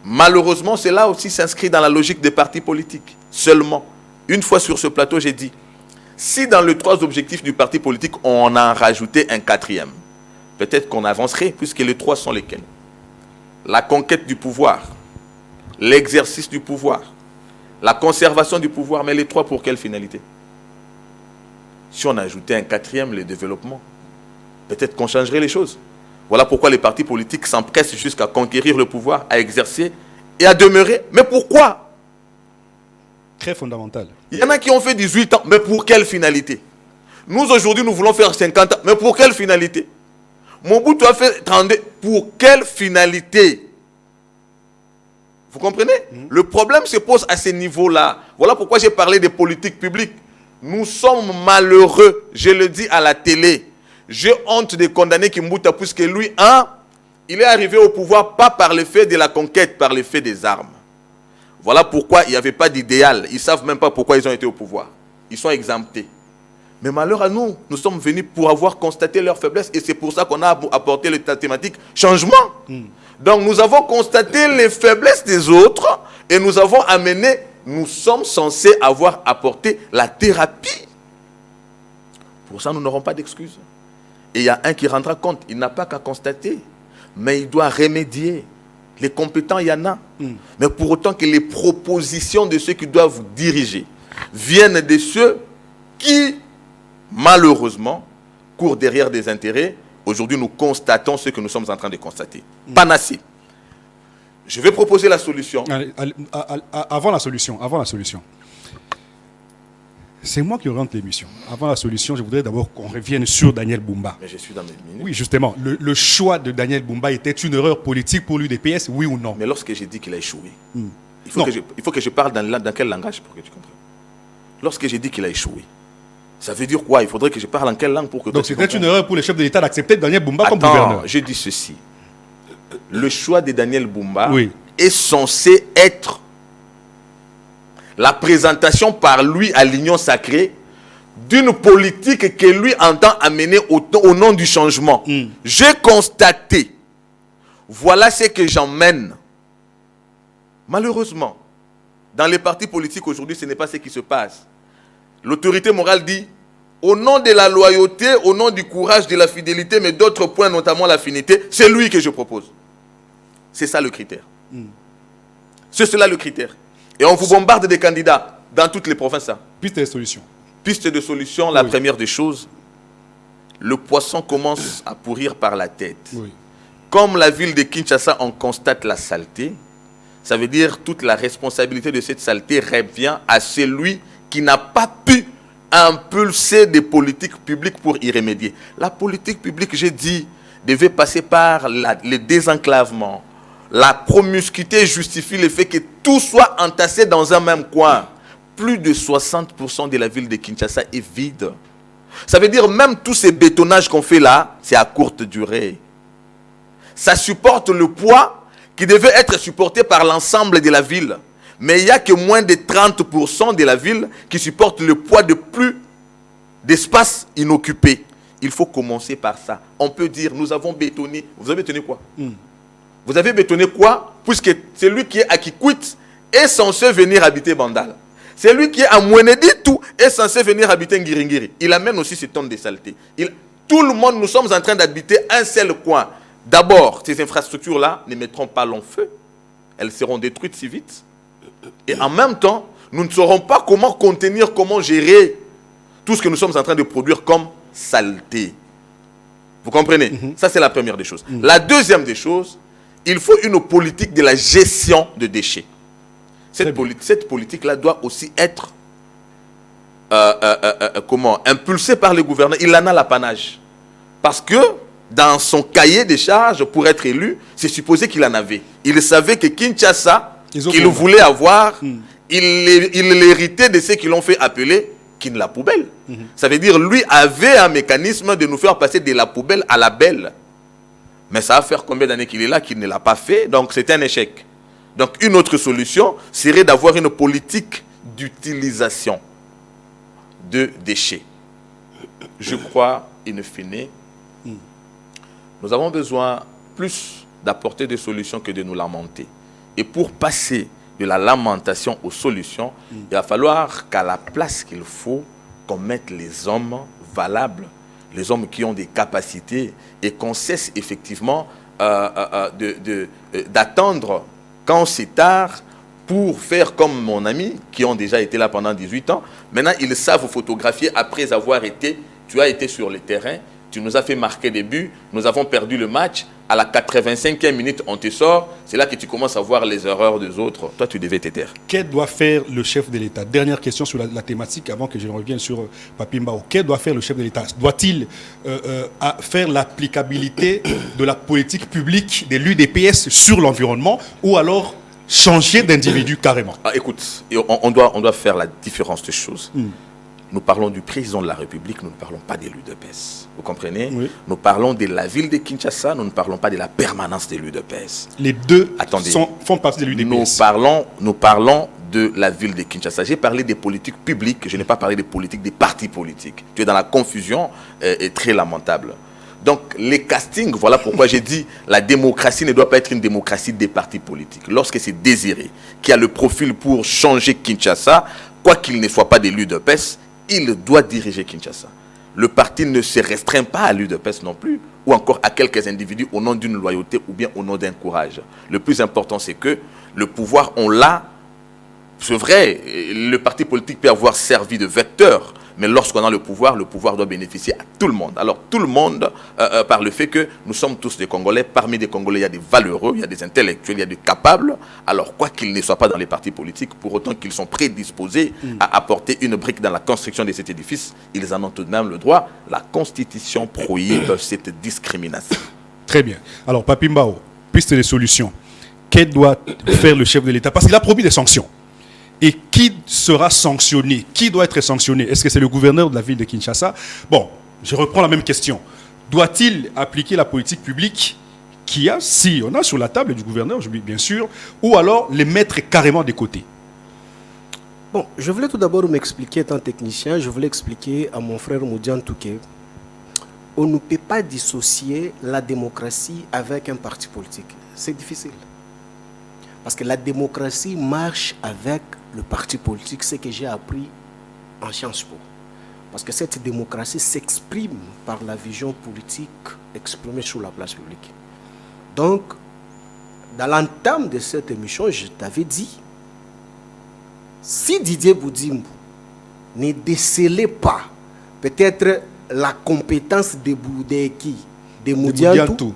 malheureusement, cela aussi s'inscrit dans la logique des partis politiques. Seulement, une fois sur ce plateau, j'ai dit, si dans les 3 objectifs du parti politique, on en a rajouté un 4e, peut-être qu'on avancerait, puisque les 3 sont lesquels? La conquête du pouvoir, l'exercice du pouvoir, la conservation du pouvoir, mais les 3 pour quelle finalité? Si on ajoutait un 4e, le développement, peut-être qu'on changerait les choses. Voilà pourquoi les partis politiques s'empressent jusqu'à conquérir le pouvoir, à exercer et à demeurer. Mais pourquoi? Très fondamental. Il y en a qui ont fait 18 ans, mais pour quelle finalité? Nous aujourd'hui, nous voulons faire 50 ans, mais pour quelle finalité? Mobutu a fait 32, pour quelle finalité? Vous comprenez? Le problème se pose à ce niveau-là. Voilà pourquoi j'ai parlé des politiques publiques. Nous sommes malheureux, je le dis à la télé. J'ai honte de condamner Kimbuta puisque lui, il est arrivé au pouvoir pas par l'effet de la conquête, par l'effet des armes. Voilà pourquoi il n'y avait pas d'idéal. Ils ne savent même pas pourquoi ils ont été au pouvoir. Ils sont exemptés. Mais malheur à nous, nous sommes venus pour avoir constaté leur faiblesse et c'est pour ça qu'on a apporté la thématique changement. Donc nous avons constaté les faiblesses des autres et nous avons amené, nous sommes censés avoir apporté la thérapie. Pour ça, nous n'aurons pas d'excuses. Et il y a un qui rendra compte, il n'a pas qu'à constater, mais il doit remédier. Les compétents, il y en a. Mais pour autant que les propositions de ceux qui doivent diriger viennent de ceux qui, malheureusement, courent derrière des intérêts. Aujourd'hui, nous constatons ce que nous sommes en train de constater. Panacée. Je vais proposer la solution. Avant la solution. C'est moi qui oriente l'émission. Avant la solution, je voudrais d'abord qu'on revienne sur Daniel Bumba. Mais je suis dans mes minutes. Oui, justement. Le choix de Daniel Bumba était une erreur politique pour l'UDPS, oui ou non? Mais lorsque j'ai dit qu'il a échoué, il faut que je parle dans quel langage pour que tu comprennes. Lorsque j'ai dit qu'il a échoué, ça veut dire quoi? Il faudrait que je parle en quelle langue pour que donc c'était une erreur pour le chef de l'État d'accepter Daniel Bumba comme gouverneur. Je dis ceci. Le choix de Daniel Bumba est censé être la présentation par lui à l'Union sacrée d'une politique que lui entend amener au nom du changement. J'ai constaté, voilà ce que j'emmène. Malheureusement, dans les partis politiques aujourd'hui, ce n'est pas ce qui se passe. L'autorité morale dit, au nom de la loyauté, au nom du courage, de la fidélité, mais d'autres points, notamment l'affinité, c'est lui que je propose. C'est ça le critère. C'est cela le critère. Et on vous bombarde des candidats dans toutes les provinces. Piste de solution. Piste de solution, la première des choses, le poisson commence à pourrir par la tête. Comme la ville de Kinshasa, on constate la saleté, ça veut dire toute la responsabilité de cette saleté revient à celui qui n'a pas pu impulser des politiques publiques pour y remédier. La politique publique, j'ai dit, devait passer par le désenclavement. La promiscuité justifie le fait que tout soit entassé dans un même coin. Plus de 60% de la ville de Kinshasa est vide. Ça veut dire même tous ces bétonnages qu'on fait là, c'est à courte durée. Ça supporte le poids qui devait être supporté par l'ensemble de la ville. Mais il n'y a que moins de 30% de la ville qui supporte le poids de plus d'espace inoccupé. Il faut commencer par ça. On peut dire, nous avons bétonné. Vous avez bétonné quoi? Vous avez bétonné quoi? Puisque celui qui est à Kikwit est censé venir habiter Bandal. Celui qui est à Mouenedi tout est censé venir habiter Ngiringiri. Il amène aussi ces tonnes de saleté. Tout le monde, nous sommes en train d'habiter un seul coin. D'abord, ces infrastructures-là ne mettront pas long feu. Elles seront détruites si vite. Et en même temps, nous ne saurons pas comment contenir, comment gérer tout ce que nous sommes en train de produire comme saleté. Vous comprenez? Ça, c'est la première des choses. La deuxième des choses, il faut une politique de la gestion de déchets. Cette politique-là doit aussi être impulsée par le gouvernement. Il en a l'apanage. Parce que dans son cahier des charges, pour être élu, c'est supposé qu'il en avait. Il savait que Kinshasa, qu'il voulait avoir, il l'héritait de ceux qui l'ont fait appeler Kin la poubelle. Ça veut dire lui avait un mécanisme de nous faire passer de la poubelle à la belle. Mais ça va faire combien d'années qu'il est là, qu'il ne l'a pas fait, donc c'est un échec. Donc une autre solution serait d'avoir une politique d'utilisation de déchets. Je crois, in fine, nous avons besoin plus d'apporter des solutions que de nous lamenter. Et pour passer de la lamentation aux solutions, il va falloir qu'à la place qu'il faut, qu'on mette les hommes valables, les hommes qui ont des capacités, et qu'on cesse effectivement d'attendre quand c'est tard pour faire comme mon ami, qui ont déjà été là pendant 18 ans. Maintenant, ils savent photographier après avoir été, tu as été sur le terrain, tu nous as fait marquer des buts, nous avons perdu le match, à la 85e minute, on te sort, c'est là que tu commences à voir les erreurs des autres. Toi, tu devais te taire. Que doit faire le chef de l'État? Dernière question sur la thématique, avant que je revienne sur Papi Mbao. Que doit faire le chef de l'État? Doit-il faire l'applicabilité de la politique publique de l'UDPS sur l'environnement ou alors changer d'individu carrément? Écoute, on doit faire la différence des choses. nous parlons du président de la République, nous ne parlons pas de l'UDPS. Vous comprenez? Oui. Nous parlons de la ville de Kinshasa, nous ne parlons pas de la permanence de l'UDPS. Les deux Attendez. font partie de l'UDPS. Nous parlons de la ville de Kinshasa. J'ai parlé des politiques publiques, je n'ai pas parlé des politiques des partis politiques. Tu es dans la confusion est très lamentable. Donc, les castings, voilà pourquoi j'ai dit la démocratie ne doit pas être une démocratie des partis politiques. Lorsque c'est désiré, qui a le profil pour changer Kinshasa, quoi qu'il ne soit pas de l'UDPS, il doit diriger Kinshasa. Le parti ne se restreint pas à l'UDPS non plus, ou encore à quelques individus au nom d'une loyauté ou bien au nom d'un courage. Le plus important, c'est que le pouvoir, on l'a. C'est vrai, le parti politique peut avoir servi de vecteur, mais lorsqu'on a le pouvoir doit bénéficier à tout le monde. Alors tout le monde, par le fait que nous sommes tous des Congolais, parmi des Congolais, il y a des valeureux, il y a des intellectuels, il y a des capables. Alors quoi qu'ils ne soient pas dans les partis politiques, pour autant qu'ils sont prédisposés à apporter une brique dans la construction de cet édifice, ils en ont tout de même le droit. La Constitution prohibe cette discrimination. Très bien. Alors, Papi Mbao, piste de solution. Qu'est-ce que doit faire le chef de l'État? Parce qu'il a promis des sanctions. Et qui sera sanctionné? Qui doit être sanctionné? Est-ce que c'est le gouverneur de la ville de Kinshasa? Bon, je reprends la même question. Doit-il appliquer la politique publique qu'il y a, si on a sur la table du gouverneur, bien sûr, ou alors les mettre carrément de côté? Bon, je voulais tout d'abord m'expliquer, étant technicien, je voulais expliquer à mon frère Moudian Touké. On ne peut pas dissocier la démocratie avec un parti politique. C'est difficile. Parce que la démocratie marche avec le parti politique, c'est ce que j'ai appris en Sciences Po. Parce que cette démocratie s'exprime par la vision politique exprimée sur la place publique. Donc, dans l'entame de cette émission, je t'avais dit, si Didier Boudimbo ne décelait pas peut-être la compétence de Moudiantou,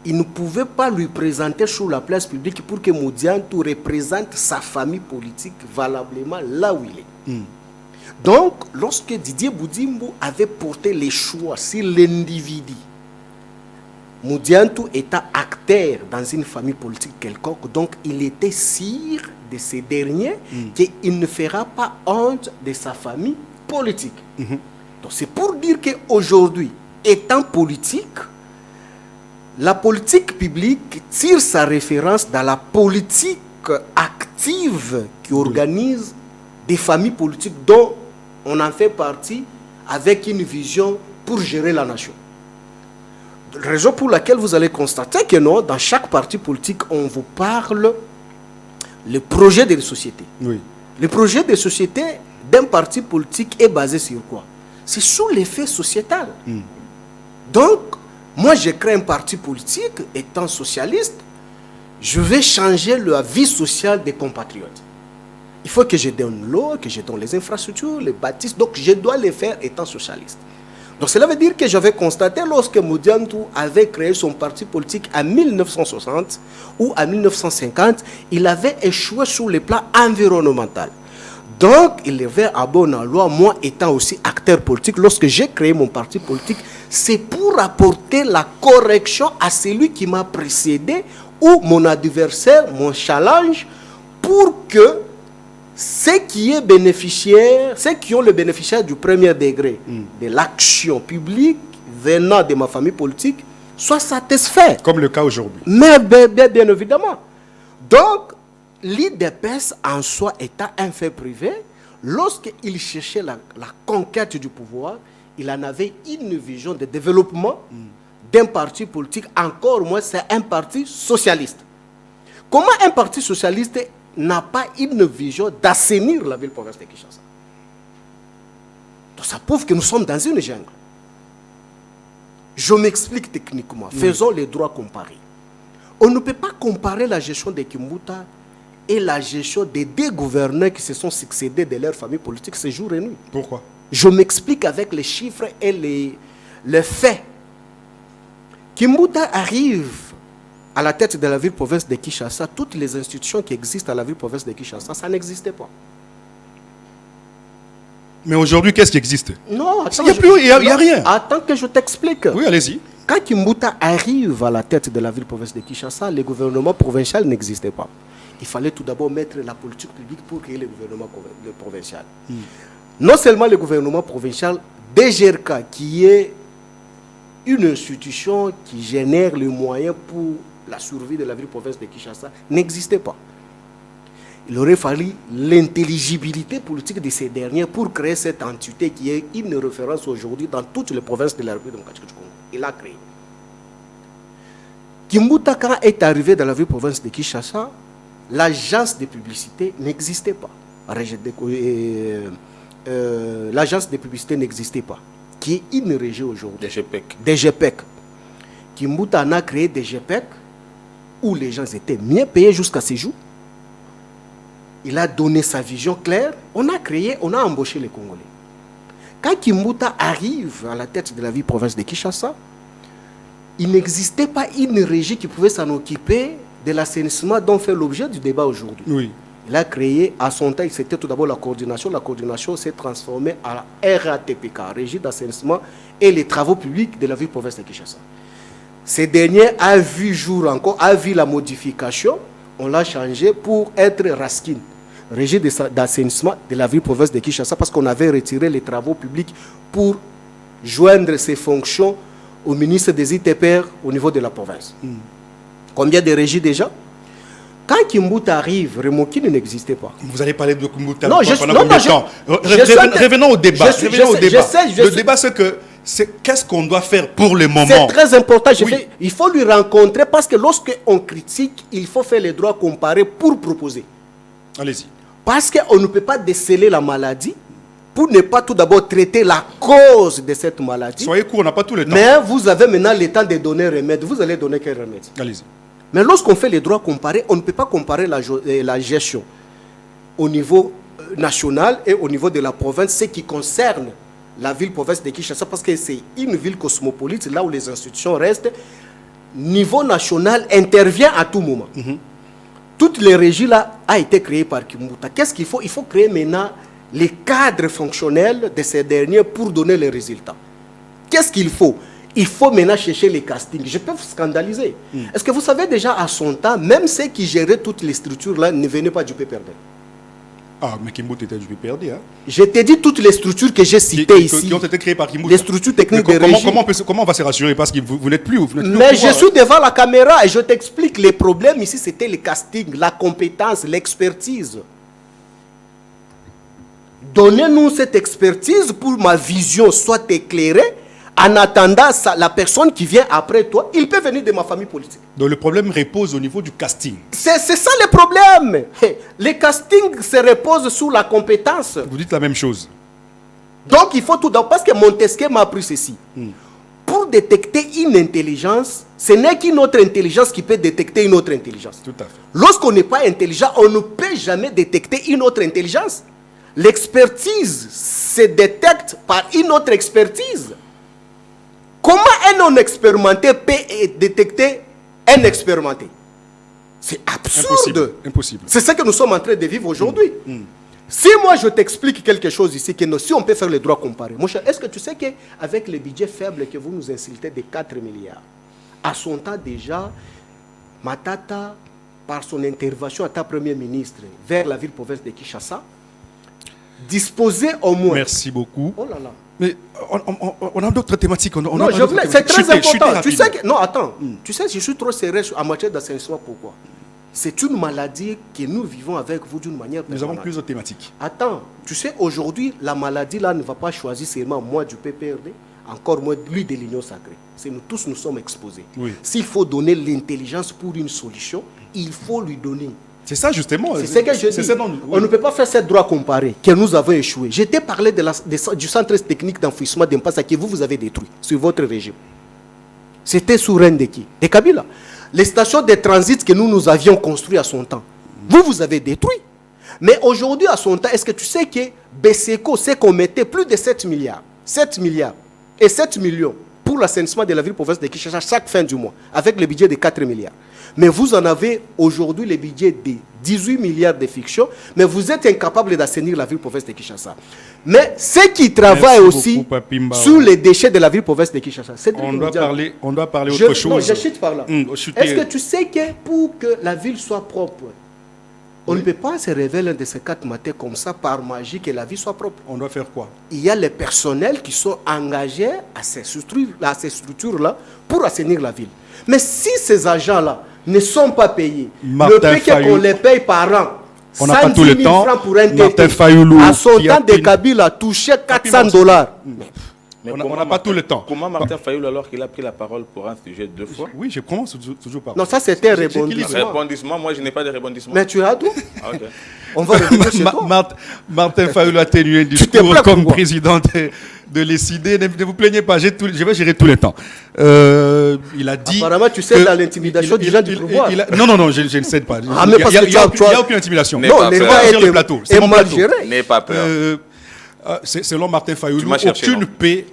il ne pouvait pas lui présenter sur la place publique pour que Moudiantou représente sa famille politique valablement là où il est. Donc, lorsque Didier Boudimbo avait porté les choix sur l'individu, Moudiantou étant acteur dans une famille politique quelconque, donc il était sûr de ces derniers qu'il ne fera pas honte de sa famille politique. Donc c'est pour dire qu'aujourd'hui, étant politique, la politique publique tire sa référence dans la politique active qui organise des familles politiques dont on en fait partie avec une vision pour gérer la nation. Raison pour laquelle vous allez constater que non, dans chaque parti politique, on vous parle le projet de société. Oui. Le projet de société d'un parti politique est basé sur quoi? C'est sur l'effet sociétal. Donc, moi, j'ai créé un parti politique, étant socialiste, je vais changer la vie sociale des compatriotes. Il faut que je donne l'eau, que je donne les infrastructures, les bâtisses, donc je dois les faire étant socialiste. Donc cela veut dire que j'avais constaté lorsque Moudiantou avait créé son parti politique en 1960 ou en 1950, il avait échoué sur le plan environnemental. Donc, il avait à bon loi, moi étant aussi acteur politique, lorsque j'ai créé mon parti politique, c'est pour apporter la correction à celui qui m'a précédé ou mon adversaire, mon challenge, pour que ceux qui est bénéficiaire, ceux qui ont le bénéficiaire du premier degré de l'action publique venant de ma famille politique soient satisfaits. Comme le cas aujourd'hui. Mais bien évidemment. Donc, l'IDPS en soi étant un fait privé, lorsqu'il cherchait la conquête du pouvoir, il en avait une vision de développement d'un parti politique. Encore moins, c'est un parti socialiste. Comment un parti socialiste n'a pas une vision d'assainir la ville-province de Kinshasa? Donc ça prouve que nous sommes dans une jungle. Je m'explique techniquement. Faisons les droits comparés. On ne peut pas comparer la gestion de Kimbuta et la gestion des deux gouverneurs qui se sont succédés de leur famille politique ce jour et nuit. Pourquoi? Je m'explique avec les chiffres et les faits. Kimbuta arrive à la tête de la ville-province de Kinshasa. Toutes les institutions qui existent à la ville-province de Kinshasa, ça n'existait pas. Mais aujourd'hui, qu'est-ce qui existe? Non, attends, il n'y a rien. Attends que je t'explique. Oui, allez-y. Quand Kimbuta arrive à la tête de la ville-province de Kinshasa, le gouvernement provincial n'existait pas. Il fallait tout d'abord mettre la politique publique pour créer le gouvernement provincial. non seulement le gouvernement provincial, DGRK, qui est une institution qui génère les moyens pour la survie de la ville-province de Kinshasa, n'existait pas. Il aurait fallu l'intelligibilité politique de ces derniers pour créer cette entité qui est une référence aujourd'hui dans toutes les provinces de la République démocratique du Congo. Il l'a créé. Kimbuta, quand est arrivé dans la ville-province de Kinshasa, l'agence de publicité n'existait pas. L'agence de publicité n'existait pas, qui est une régie aujourd'hui. DGPEC. Kimbuta en a créé DGPEC, où les gens étaient mieux payés jusqu'à ce jour. Il a donné sa vision claire. On a embauché les Congolais. Quand Kimbuta arrive à la tête de la ville-province de Kinshasa, il n'existait pas une régie qui pouvait s'en occuper de l'assainissement dont fait l'objet du débat aujourd'hui. Oui. Il a créé, à son temps, c'était tout d'abord la coordination. La coordination s'est transformée en la RATPK, Régie d'assainissement et les travaux publics de la ville-province de Kinshasa. Ces derniers a vu jour encore, a vu la modification. On l'a changé pour être Raskin, Régie d'assainissement de la ville-province de Kinshasa, parce qu'on avait retiré les travaux publics pour joindre ses fonctions au ministre des ITPR au niveau de la province. Combien de régies déjà? Quand Kimbuta arrive, Remokine n'existait pas. Vous allez parler de Kimbuta pendant combien de temps? Revenons au débat. Le débat, c'est qu'est-ce qu'on doit faire pour le moment. C'est très important. Il faut lui rencontrer parce que lorsqu'on critique, il faut faire les droits comparés pour proposer. Allez-y. Parce qu'on ne peut pas déceler la maladie pour ne pas tout d'abord traiter la cause de cette maladie. Soyez court, on n'a pas tout le temps. Mais vous avez maintenant le temps de donner remède. Vous allez donner quel remède? Allez-y. Mais lorsqu'on fait les droits comparés, on ne peut pas comparer la gestion au niveau national et au niveau de la province, ce qui concerne la ville-province de Kinshasa, parce que c'est une ville cosmopolite, là où les institutions restent. Niveau national intervient à tout moment. Toutes les régies là ont été créées par Kimbuta. Qu'est-ce qu'il faut? Il faut créer maintenant les cadres fonctionnels de ces derniers pour donner les résultats. Qu'est-ce qu'il faut? Il faut maintenant chercher les castings. Je peux vous scandaliser. Est-ce que vous savez déjà à son temps, même ceux qui géraient toutes les structures là ne venaient pas du PPRD? Ah, mais Kimbuta était du PPRD. Hein? Je t'ai dit toutes les structures que j'ai citées ici. Qui ont été créées par Kimbuta. Les structures techniques de régie. Comment on va se rassurer? Parce que vous n'êtes plus. Mais je suis devant la caméra et je t'explique. Les problèmes ici, c'était les castings, la compétence, l'expertise. Donnez-nous cette expertise pour ma vision soit éclairée. En attendant, la personne qui vient après toi, il peut venir de ma famille politique. Donc le problème repose au niveau du casting. C'est ça le problème. Le casting se repose sur la compétence. Vous dites la même chose. Donc il faut tout d'abord, parce que Montesquieu m'a appris ceci. Pour détecter une intelligence, ce n'est qu'une autre intelligence qui peut détecter une autre intelligence. Tout à fait. Lorsqu'on n'est pas intelligent, on ne peut jamais détecter une autre intelligence. L'expertise se détecte par une autre expertise. Comment un non-expérimenté peut détecter un expérimenté? C'est absurde. Impossible. C'est ça que nous sommes en train de vivre aujourd'hui. Si moi je t'explique quelque chose ici, que si on peut faire les droits comparés, mon cher, est-ce que tu sais qu'avec le budget faible que vous nous insultez de 4 milliards, à son temps déjà, Matata, par son intervention à ta Premier ministre vers la ville-province de Kinshasa, disposait au moins... Merci beaucoup. Oh là là. Mais on a d'autres thématiques. Non, c'est très important. Tu sais que, non, attends. Tu sais, je suis trop sérieux en matière d'assainissement. Pourquoi? C'est une maladie que nous vivons avec vous d'une manière personnelle. Nous avons plusieurs thématiques. Attends, tu sais, aujourd'hui, la maladie là ne va pas choisir seulement moi du PPRD, encore moins lui de l'Union sacrée. C'est nous tous, nous sommes exposés. Oui. S'il faut donner l'intelligence pour une solution, il faut lui donner. C'est ça justement. C'est ce que je dis. On ne peut pas faire ces droits comparés que nous avons échoué. Je t'ai parlé du centre technique d'enfouissement d'Impassa que vous avez détruit sur votre régime. C'était sous Reine de qui? De Kabila. Les stations de transit que nous avions construites à son temps, vous avez détruit. Mais aujourd'hui, à son temps, est-ce que tu sais que Beseko, c'est qu'on mettait plus de 7 milliards, 7 milliards et 7 millions pour l'assainissement de la ville-province de Kinshasa chaque fin du mois, avec le budget de 4 milliards. Mais vous en avez aujourd'hui le budget de 18 milliards de fiction, mais vous êtes incapable d'assainir la ville-province de Kinshasa. Mais ceux qui travaillent aussi sur les déchets de la ville-province de Kinshasa, on doit parler autre chose. Non, je chute par là. Est-ce que tu sais que pour que la ville soit propre, On ne peut pas se réveiller un de ces 4 matins comme ça par magie que la vie soit propre. On doit faire quoi? Il y a les personnels qui sont engagés à ces structures-là pour assainir la ville. Mais si ces agents-là ne sont pas payés, le fait qu'on les paye par an, on n'a pas tout le temps. Pour un Martin Fayoulou, à son temps, de Kabila a touché $400. Mais on n'a pas tout le temps. Comment Martin Fayoulou, alors qu'il a pris la parole pour un sujet 2 fois? Oui, je commence toujours par. Non, ça c'était un rebondissement. Rebondissement, moi je n'ai pas de rebondissement. Mais tu as tout. Ah, okay. On va revenir chez toi. Martin Fayoulou a tenu un discours comme président de l'ECID. Ne vous plaignez pas, je vais gérer tout le temps. Il a dit. Apparemment, tu sais dans l'intimidation du gens du pouvoir. Non, je ne cède pas. Ah, mais parce que il n'y a aucune intimidation. Non, les voix sur le plateau. C'est mon plateau. N'ayez pas peur. Selon Martin Fayoulou,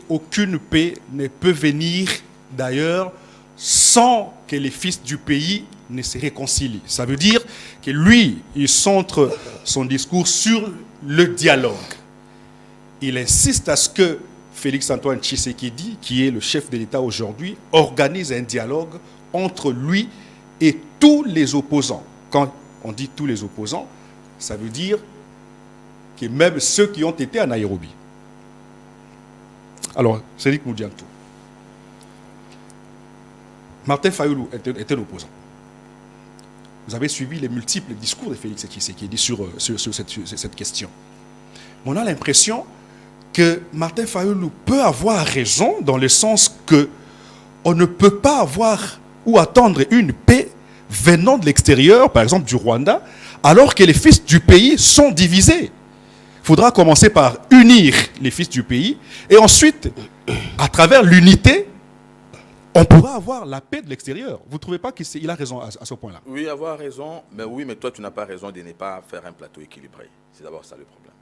aucune paix ne peut venir d'ailleurs sans que les fils du pays ne se réconcilient. Ça veut dire que lui, il centre son discours sur le dialogue. Il insiste à ce que Félix-Antoine Tshisekedi, qui est le chef de l'État aujourd'hui, organise un dialogue entre lui et tous les opposants. Quand on dit tous les opposants, ça veut dire que même ceux qui ont été à Nairobi. Alors, Cédric Moudianto. Martin Fayoulou était un opposant. Vous avez suivi les multiples discours de Félix Tshisekedi sur cette question. On a l'impression que Martin Fayoulou peut avoir raison dans le sens que on ne peut pas avoir ou attendre une paix venant de l'extérieur, par exemple du Rwanda, alors que les fils du pays sont divisés. Il faudra commencer par unir les fils du pays et ensuite, à travers l'unité, on pourra avoir la paix de l'extérieur. Vous ne trouvez pas qu'il a raison à ce point-là? Oui, avoir raison, mais toi tu n'as pas raison de ne pas faire un plateau équilibré. C'est d'abord ça le problème.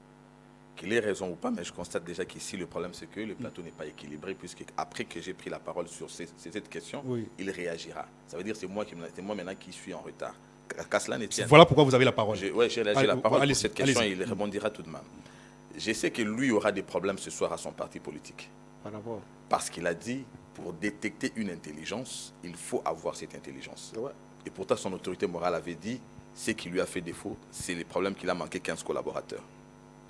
Qu'il ait raison ou pas, mais je constate déjà qu'ici le problème c'est que le plateau n'est pas équilibré, puisque après que j'ai pris la parole sur cette question, oui, il réagira. Ça veut dire que c'est moi maintenant qui suis en retard. Qu'à cela ne tienne. Voilà pourquoi vous avez la parole. Oui, j'ai la parole pour cette question et il répondra tout de même. Je sais que lui aura des problèmes ce soir à son parti politique. Parce qu'il a dit, pour détecter une intelligence, il faut avoir cette intelligence. Ouais. Et pourtant, son autorité morale avait dit, ce qui lui a fait défaut, c'est le problème qu'il a manqué 15 collaborateurs.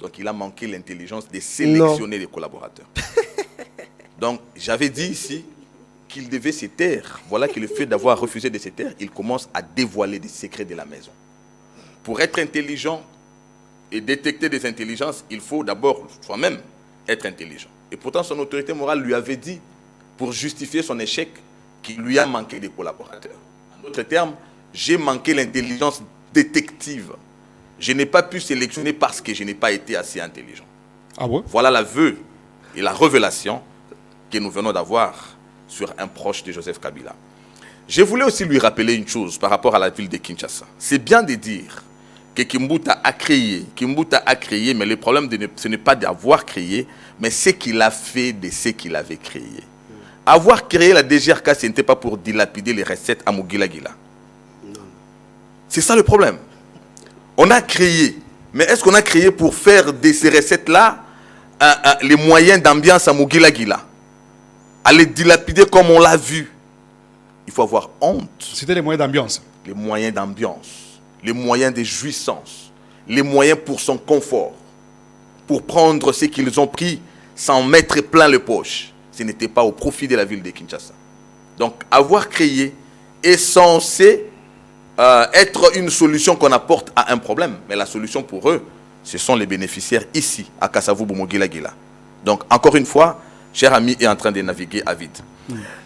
Donc, il a manqué l'intelligence de sélectionner les collaborateurs. Donc, j'avais dit ici qu'il devait se taire. Voilà que le fait d'avoir refusé de se taire, il commence à dévoiler des secrets de la maison. Pour être intelligent et détecter des intelligences, il faut d'abord soi-même être intelligent. Et pourtant, son autorité morale lui avait dit, pour justifier son échec, qu'il lui a manqué des collaborateurs. En d'autres termes, j'ai manqué l'intelligence détective. Je n'ai pas pu sélectionner parce que je n'ai pas été assez intelligent. Ah ouais? Voilà l'aveu et la révélation que nous venons d'avoir sur un proche de Joseph Kabila. Je voulais aussi lui rappeler une chose par rapport à la ville de Kinshasa. C'est bien de dire que Kimbuta a créé, mais le problème, ce n'est pas d'avoir créé, mais ce qu'il a fait de ce qu'il avait créé. Avoir créé la DGRK, ce n'était pas pour dilapider les recettes à Mugila-Gila. C'est ça le problème. On a créé, mais est-ce qu'on a créé pour faire de ces recettes-là les moyens d'ambiance à Mugila-Gila? À les dilapider comme on l'a vu. Il faut avoir honte. C'était les moyens d'ambiance. Les moyens d'ambiance, les moyens de jouissance, les moyens pour son confort, pour prendre ce qu'ils ont pris sans mettre plein les poches. Ce n'était pas au profit de la ville de Kinshasa. Donc, avoir créé est censé être une solution qu'on apporte à un problème. Mais la solution pour eux, ce sont les bénéficiaires ici, à Kasavubu-Mogila-Gila. Donc, encore une fois, cher ami est en train de naviguer à vide.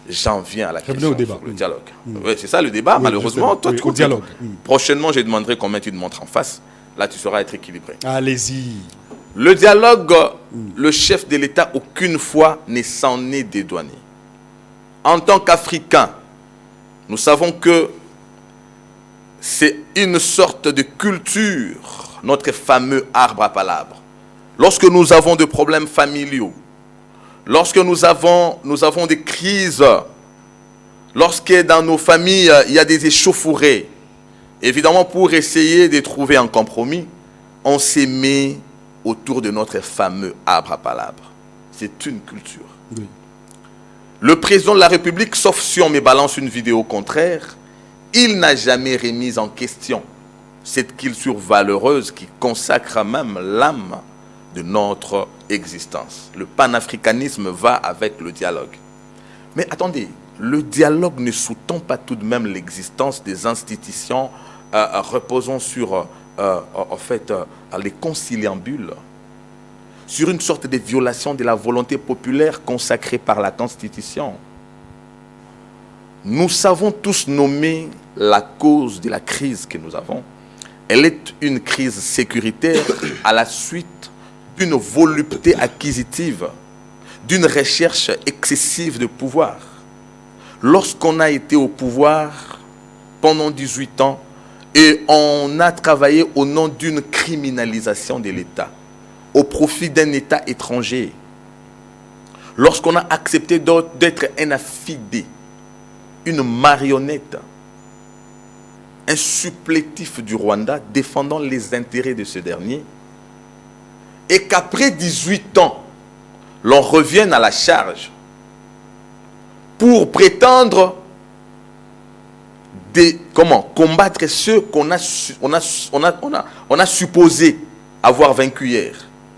J'en viens à la question débat. sur le dialogue. Oui, c'est ça le débat, oui, malheureusement. Toi, au dialogue. Prochainement, je demanderai qu'on mette une montre en face. Là, tu sauras être équilibré. Allez-y. Le dialogue, le chef de l'État, aucune fois ne s'en est dédouané. En tant qu'Africains, nous savons que c'est une sorte de culture, notre fameux arbre à palabres. Lorsque nous avons des problèmes familiaux, lorsque nous avons des crises, lorsque dans nos familles, il y a des échauffourées, évidemment, pour essayer de trouver un compromis, on s'est mis autour de notre fameux arbre à palabres. C'est une culture. Oui. Le président de la République, sauf si on me balance une vidéo contraire, il n'a jamais remis en question cette culture valeureuse qui consacre même l'âme de notre existence. Le panafricanisme va avec le dialogue. Mais attendez, le dialogue ne sous-tend pas tout de même l'existence des institutions reposant sur les conciliambules, sur une sorte de violation de la volonté populaire consacrée par la Constitution. Nous savons tous nommer la cause de la crise que nous avons. Elle est une crise sécuritaire à la suite d'une volupté acquisitive, d'une recherche excessive de pouvoir. Lorsqu'on a été au pouvoir pendant 18 ans et on a travaillé au nom d'une criminalisation de l'État, au profit d'un État étranger, lorsqu'on a accepté d'être un affidé, une marionnette, un supplétif du Rwanda défendant les intérêts de ce dernier, et qu'après 18 ans, l'on revienne à la charge pour prétendre combattre ceux qu'on a supposé avoir vaincu hier.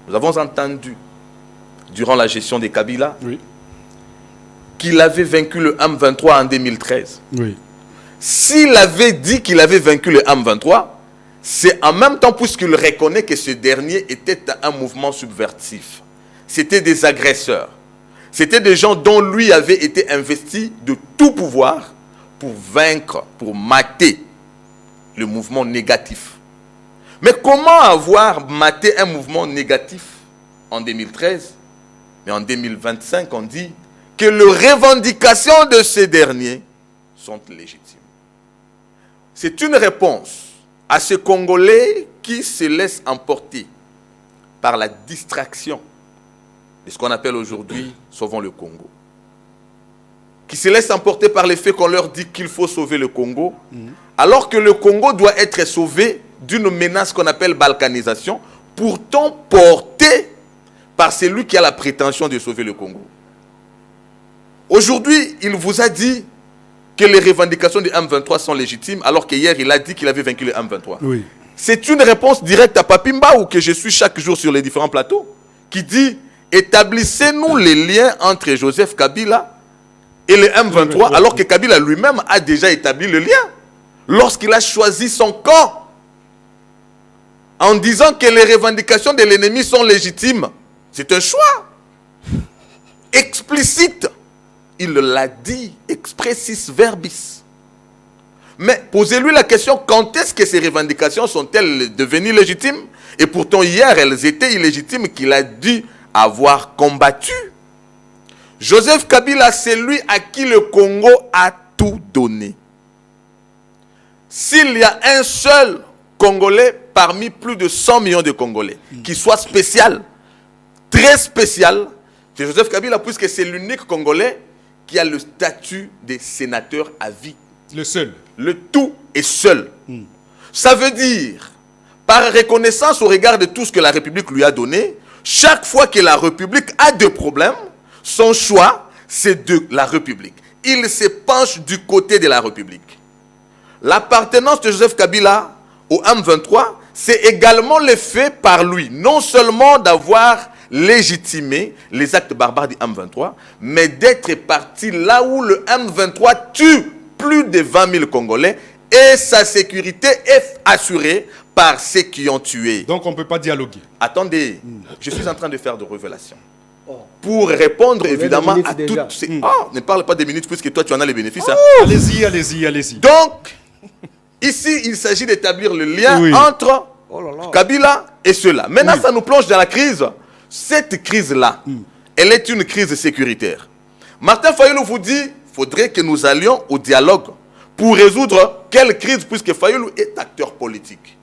Nous avons entendu, durant la gestion des Kabila, Oui. qu'il avait vaincu le M23 en 2013. Oui. S'il avait dit qu'il avait vaincu le M23, c'est en même temps puisqu'il reconnaît que ce dernier était un mouvement subversif. C'était des agresseurs. C'était des gens dont lui avait été investi de tout pouvoir pour vaincre, pour mater le mouvement négatif. Mais comment avoir maté un mouvement négatif en 2013, mais en 2025, on dit que les revendications de ces derniers sont légitimes. C'est une réponse à ces Congolais qui se laissent emporter par la distraction de ce qu'on appelle aujourd'hui « Sauvons le Congo ». Qui se laissent emporter par le fait qu'on leur dit qu'il faut sauver le Congo, alors que le Congo doit être sauvé d'une menace qu'on appelle balkanisation, pourtant portée par celui qui a la prétention de sauver le Congo. Aujourd'hui, il vous a dit que les revendications du M23 sont légitimes, alors qu'hier, il a dit qu'il avait vaincu le M23. Oui. C'est une réponse directe à Papimba, ou que je suis chaque jour sur les différents plateaux, qui dit « Établissez-nous les liens entre Joseph Kabila et le M23 », alors que Kabila lui-même a déjà établi le lien, lorsqu'il a choisi son camp, en disant que les revendications de l'ennemi sont légitimes. C'est un choix explicite. Il l'a dit, expressis verbis. Mais posez-lui la question, quand est-ce que ces revendications sont-elles devenues légitimes? Et pourtant hier, elles étaient illégitimes, qu'il a dû avoir combattu. Joseph Kabila, c'est lui à qui le Congo a tout donné. S'il y a un seul Congolais parmi plus de 100 millions de Congolais, qui soit spécial, très spécial, c'est Joseph Kabila, puisque c'est l'unique Congolais qui a le statut de sénateur à vie. Le seul. Le tout est seul. Ça veut dire, par reconnaissance au regard de tout ce que la République lui a donné, chaque fois que la République a des problèmes, son choix, c'est de la République. Il se penche du côté de la République. L'appartenance de Joseph Kabila au M23, c'est également le fait par lui, non seulement d'avoir légitimé les actes barbares du M23, mais d'être parti là où le M23 tue plus de 20 000 Congolais et sa sécurité est assurée par ceux qui ont tué. Donc on ne peut pas dialoguer. Attendez, je suis en train de faire des révélations. Pour répondre évidemment à toutes ces... ne parle pas des minutes puisque toi tu en as les bénéfices. Hein. Allez-y, allez-y, allez-y. Donc, ici il s'agit d'établir le lien entre Kabila et ceux-là. Maintenant ça nous plonge dans la crise. Cette crise-là, elle est une crise sécuritaire. Martin Fayulu vous dit, faudrait que nous allions au dialogue pour résoudre quelle crise, puisque Fayulu est acteur politique.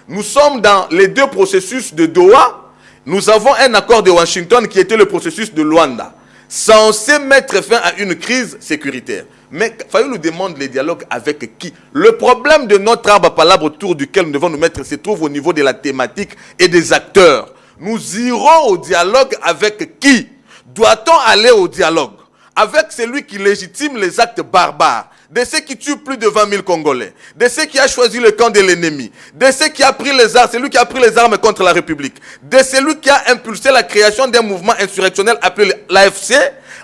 Nous sommes dans les deux processus de Doha. Nous avons un accord de Washington qui était le processus de Luanda, censé mettre fin à une crise sécuritaire. Mais Fayulu demande les dialogues avec qui? Le problème de notre arbre à palabre autour duquel nous devons nous mettre se trouve au niveau de la thématique et des acteurs. Nous irons au dialogue avec qui? Doit-on aller au dialogue avec celui qui légitime les actes barbares de ceux qui tuent plus de 20 000 Congolais, de ceux qui a choisi le camp de l'ennemi, de ceux qui a pris les armes, c'est lui qui a pris les armes contre la République, de celui qui a impulsé la création d'un mouvement insurrectionnel appelé l'AFC,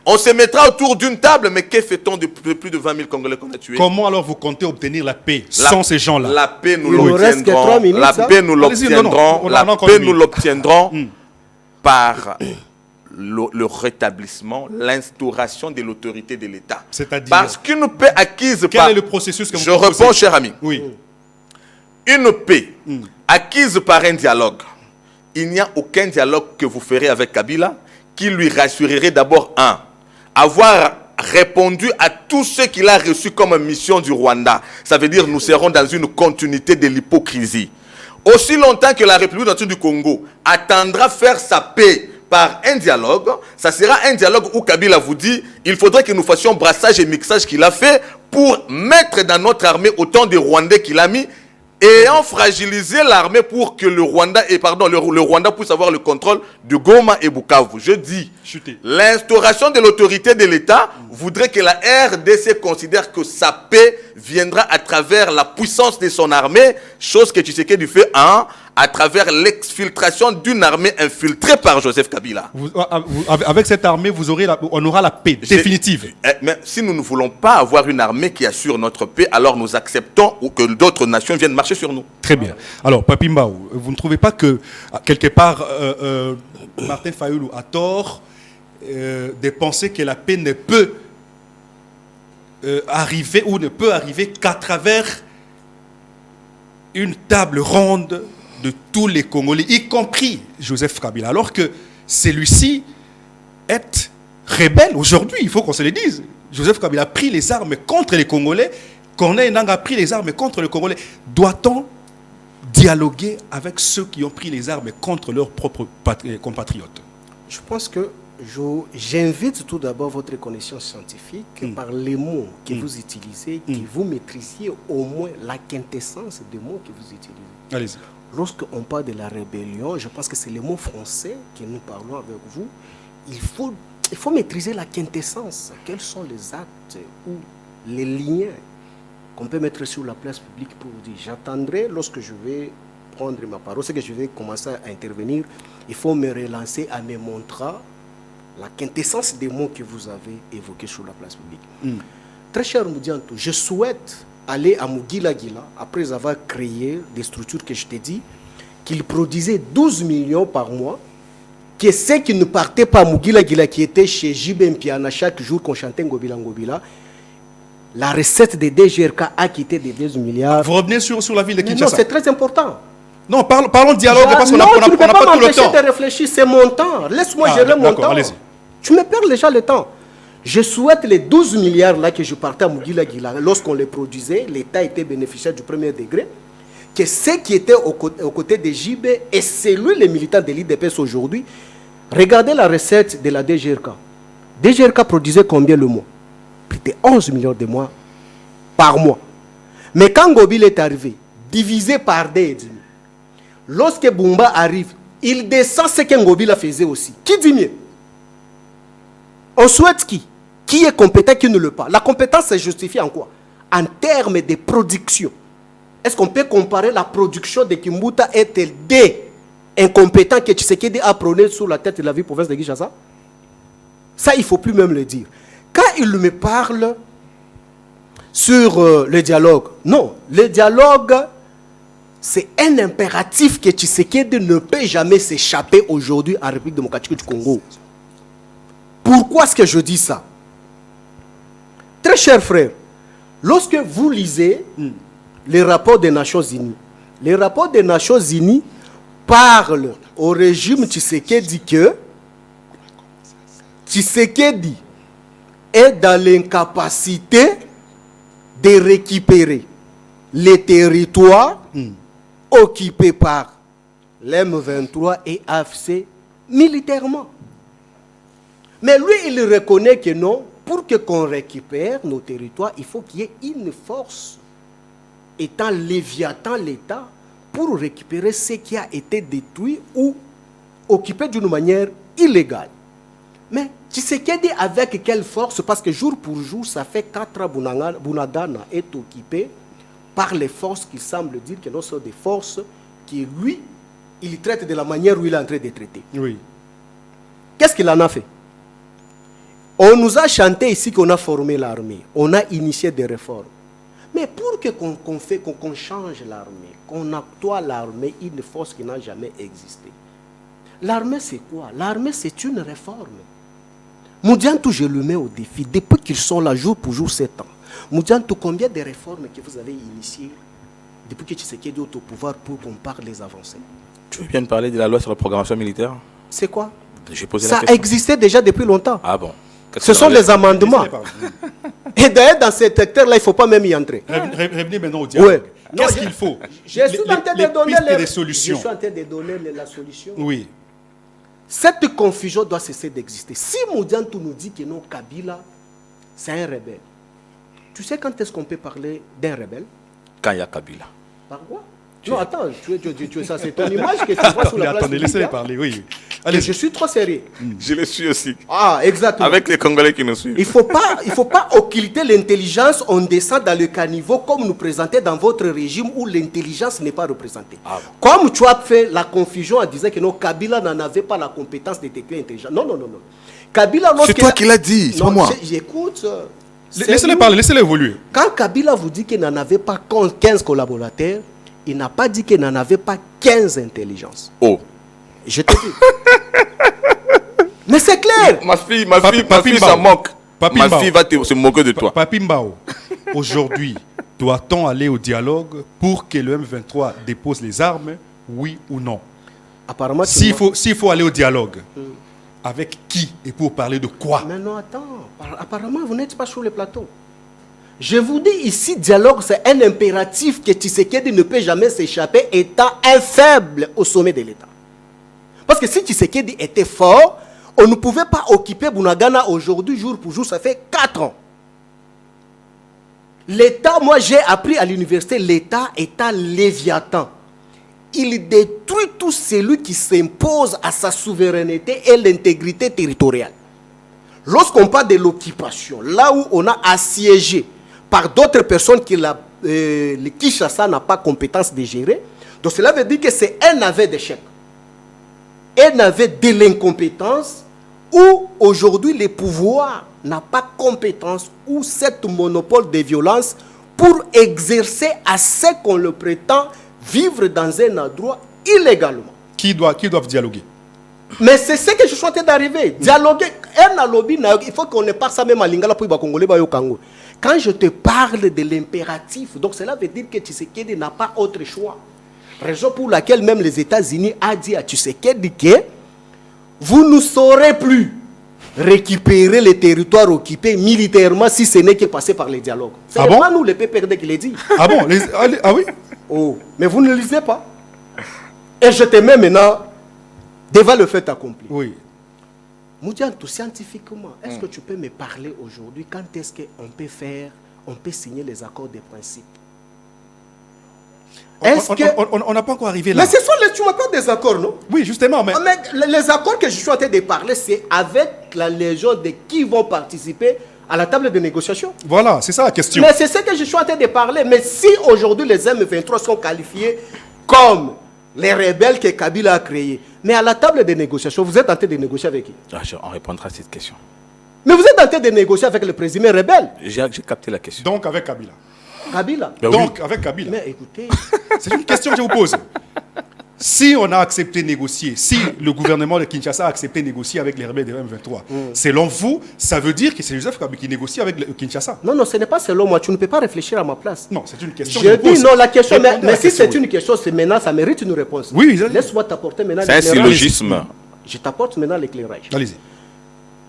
on se mettra autour d'une table, mais que fait-on de plus de 20 000 Congolais qu'on a tués? Comment alors vous comptez obtenir la paix sans ces gens-là? La paix, nous Il nous reste que 3 l'obtiendrons. minutes, La ça. paix, nous Allez-y, non, non, l'obtiendrons. on a La encore paix, une nous minute. l'obtiendrons par le rétablissement, l'instauration de l'autorité de l'État. C'est-à-dire? Parce qu'une paix acquise Quel par... est le processus que vous Je proposez? réponds, cher ami. Oui. Une paix acquise par un dialogue. Il n'y a aucun dialogue que vous ferez avec Kabila qui lui rassurerait d'abord avoir répondu à tout ce qu'il a reçu comme mission du Rwanda. Ça veut dire nous serons dans une continuité de l'hypocrisie. Aussi longtemps que la République nationale du Congo attendra faire sa paix par un dialogue, ça sera un dialogue où Kabila vous dit il faudrait que nous fassions brassage et mixage qu'il a fait pour mettre dans notre armée autant de Rwandais qu'il a mis, ayant fragilisé l'armée pour que le Rwanda puisse avoir le contrôle de Goma et Bukavu. Je dis, l'instauration de l'autorité de l'État voudrait que la RDC considère que sa paix viendra à travers la puissance de son armée, chose que Tshisekedi fait à travers l'exfiltration d'une armée infiltrée par Joseph Kabila. Avec cette armée, on aura la paix définitive. Mais si nous ne voulons pas avoir une armée qui assure notre paix, alors nous acceptons que d'autres nations viennent marcher sur nous. Très bien. Alors, Papi Mbao, vous ne trouvez pas que, quelque part, Martin Fayoulou a tort de penser que la paix ne peut arriver ou ne peut arriver qu'à travers une table ronde de tous les Congolais, y compris Joseph Kabila, alors que celui-ci est rebelle aujourd'hui, il faut qu'on se le dise. Joseph Kabila a pris les armes contre les Congolais, Corneille Nangaa a pris les armes contre les Congolais. Doit-on dialoguer avec ceux qui ont pris les armes contre leurs propres compatriotes? Je pense que j'invite tout d'abord votre connaissance scientifique par les mots que vous utilisez, que vous maîtrisiez au moins la quintessence des mots que vous utilisez. Allez-y. Lorsqu'on parle de la rébellion, je pense que c'est les mots français que nous parlons avec vous. Il faut maîtriser la quintessence. Quels sont les actes ou les liens qu'on peut mettre sur la place publique pour vous dire? J'attendrai lorsque je vais prendre ma parole, c'est que je vais commencer à intervenir. Il faut me relancer à me montrer la quintessence des mots que vous avez évoqués sur la place publique. Très cher Moudianto, je souhaite aller à Mugila Gila, après avoir créé des structures que je t'ai dit, qu'il produisait 12 millions par mois, que ceux qui ne partaient pas à Mugila Gila, qui étaient chez Jibem Piana, chaque jour qu'on chantait Ngobila Ngobila, la recette des DGRK a quitté des 12 milliards. Vous revenez sur la ville de Kinshasa. Non, c'est très important. Non, parlons de dialogue, parce qu'on n'a pas tout le temps. Tu ne peux pas m'empêcher de réfléchir, c'est mon temps. Laisse-moi gérer mon temps. Tu me perds déjà le temps. Je souhaite les 12 milliards là que je partais à Mugila Gila, lorsqu'on les produisait, l'État était bénéficiaire du premier degré, que ceux qui étaient aux côtés de JB et c'est lui les militants de l'IDPS aujourd'hui, regardez la recette de la DGRK. DGRK produisait combien le mois? Plus de 11 millions de mois par mois. Mais quand Ngobil est arrivé, divisé par 2,5, lorsque Bumba arrive, il descend ce que Ngobil faisait aussi. Qui dit mieux? On souhaite qui? Qui est compétent, qui ne le pas? La compétence se justifie en quoi? En termes de production. Est-ce qu'on peut comparer la production de Kimbuta et des incompétents que Tshisekedi a prôné sur la tête de la ville province de Kinshasa? Ça, il ne faut plus même le dire. Quand il me parle sur le dialogue, non, le dialogue, c'est un impératif que Tshisekedi ne peut jamais s'échapper aujourd'hui en République démocratique du Congo. Pourquoi est-ce que je dis ça? Très cher frère, lorsque vous lisez les rapports des Nations Unies, les rapports des Nations Unies parlent au régime Tshisekedi que Tshisekedi est dans l'incapacité de récupérer les territoires occupés par l'M23 et AFC militairement. Mais lui, il reconnaît que non, pour qu'on récupère nos territoires, il faut qu'il y ait une force étant Léviathan, l'État, pour récupérer ce qui a été détruit ou occupé d'une manière illégale. Mais Tshisekedi avec quelle force? Parce que jour pour jour, ça fait 4 ans Bunagana est occupé par les forces qui semblent dire que ce sont des forces qui, lui, il traite de la manière où il est en train de traiter. Oui. Qu'est-ce qu'il en a fait? On nous a chanté ici qu'on a formé l'armée, on a initié des réformes. Mais pour qu'on change l'armée, qu'on octroie l'armée une force qui n'a jamais existé. L'armée c'est quoi? L'armée c'est une réforme. Moudiantou, je le mets au défi. Depuis qu'ils sont là jour pour jour 7 ans, Moudiantou, combien de réformes que vous avez initiées depuis que Tshisekedi est au pouvoir pour qu'on parle les avancées? Tu veux bien me parler de la loi sur la programmation militaire? C'est quoi? J'ai posé la Ça question. existait déjà depuis longtemps. Ah bon? Ce sont les amendements. Et d'ailleurs, dans ce secteur-là, il ne faut pas même y entrer. Revenez maintenant au dialogue. Ouais. Qu'est-ce qu'il faut? Je suis en train de donner les solutions. Je suis en train de donner la solution. Oui. Cette confusion doit cesser d'exister. Si Moudiantou nous dit que non, Kabila, c'est un rebelle, tu sais quand est-ce qu'on peut parler d'un rebelle? Quand il y a Kabila. Par quoi? Non, attends, ça c'est ton image que tu vois sur la place Attendez, laissez-les parler, oui. Allez, je suis trop sérieux. Je le suis aussi. Ah, exactement. Avec les Congolais qui nous suivent. Il ne faut pas occulter l'intelligence. On descend dans le caniveau comme nous présentez dans votre régime où l'intelligence n'est pas représentée. Ah. Comme tu as fait la confusion en disant que non, Kabila n'en avait pas la compétence de détecter l'intelligence. Non. Kabila, c'est toi qui l'as dit, c'est pas moi. J'écoute. Laissez-les parler, laissez-les évoluer. Quand Kabila vous dit qu'il n'en avait pas 15 collaborateurs, il n'a pas dit qu'il n'en avait pas 15 intelligences. Oh. Je te dis. Mais c'est clair. Ma fille, ça moque. Ma fille va se moquer de toi. Papi Mbao, aujourd'hui, doit-on aller au dialogue pour que le M23 dépose les armes, oui ou non? Apparemment, s'il faut aller au dialogue, avec qui et pour parler de quoi? Mais non, attends. Apparemment, vous n'êtes pas sur le plateau. Je vous dis ici, dialogue, c'est un impératif que Tshisekedi ne peut jamais s'échapper étant un faible au sommet de l'État. Parce que si Tshisekedi était fort, on ne pouvait pas occuper Bunagana aujourd'hui, jour pour jour, ça fait 4 ans. L'État, moi j'ai appris à l'université, l'État est un léviathan. Il détruit tout celui qui s'impose à sa souveraineté et l'intégrité territoriale. Lorsqu'on parle de l'occupation, là où on a assiégé par d'autres personnes que le Kinshasa n'a pas compétence de gérer, donc cela veut dire que c'est un aveu d'échec. Un aveu de l'incompétence où aujourd'hui le pouvoir n'a pas compétence ou cette monopole de violence pour exercer à ce qu'on le prétend vivre dans un endroit illégalement. Qui doivent dialoguer? Mais c'est ce que je suis en train d'arriver. Dialoguer, il faut qu'on ne parle ça même à Lingala pour les Congolais. Quand je te parle de l'impératif, donc cela veut dire que Tshisekedi n'a pas autre choix. Raison pour laquelle même les États-Unis ont dit à Tshisekedi que vous ne saurez plus récupérer les territoires occupés militairement si ce n'est que passer par les dialogues. C'est pas nous les PPRD qui les dit. Ah bon? Ah oui? Oh, mais vous ne le lisez pas. Et je te mets maintenant devant le fait accompli. Oui. Moudiantou, scientifiquement, est-ce que tu peux me parler aujourd'hui quand est-ce qu'on peut signer les accords de principe? On n'a pas encore arrivé là. Mais ce sont tu m'appelles des accords, non? Oui, justement. Mais les accords que je suis en train de parler, c'est avec la légende de qui vont participer à la table de négociation. Voilà, c'est ça la question. Mais c'est ce que je suis en train de parler. Mais si aujourd'hui les M23 sont qualifiés comme les rebelles que Kabila a créés, mais à la table de négociation, vous êtes en train de négocier avec qui? On répondra à cette question. Mais vous êtes en train de négocier avec le présumé rebelle. J'ai capté la question. Donc avec Kabila. Kabila. Donc avec Kabila. Mais écoutez, c'est une question que je vous pose. Si on a accepté de négocier, si le gouvernement de Kinshasa a accepté de négocier avec les rebelles de M23, selon vous, ça veut dire que c'est Joseph Kabila qui négocie avec le Kinshasa? Non, ce n'est pas selon moi. Tu ne peux pas réfléchir à ma place. Non, c'est une question. Je dis non, la question, mais si c'est une question, c'est maintenant, ça mérite une réponse. Oui, laisse-moi t'apporter maintenant l'éclairage. C'est un syllogisme. Je t'apporte maintenant l'éclairage. Allez-y.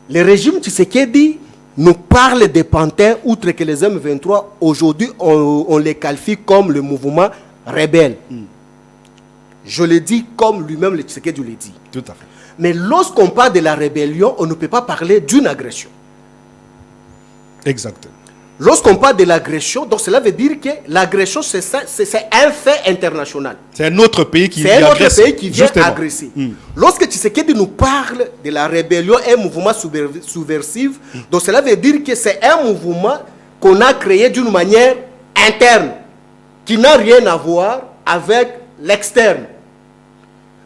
Le régime Tshisekedi nous parle des panthères, outre que les M23, aujourd'hui, on les qualifie comme le mouvement rebelle. Je le dis comme lui-même, le Tshisekedi le dit. Tout à fait. Mais lorsqu'on parle de la rébellion, on ne peut pas parler d'une agression. Exact. lorsqu'on parle de l'agression, donc cela veut dire que l'agression, c'est un fait international. C'est un autre pays qui vient justement agresser. Lorsque Tshisekedi nous parle de la rébellion, un mouvement subversif, donc cela veut dire que c'est un mouvement qu'on a créé d'une manière interne, qui n'a rien à voir avec l'externe.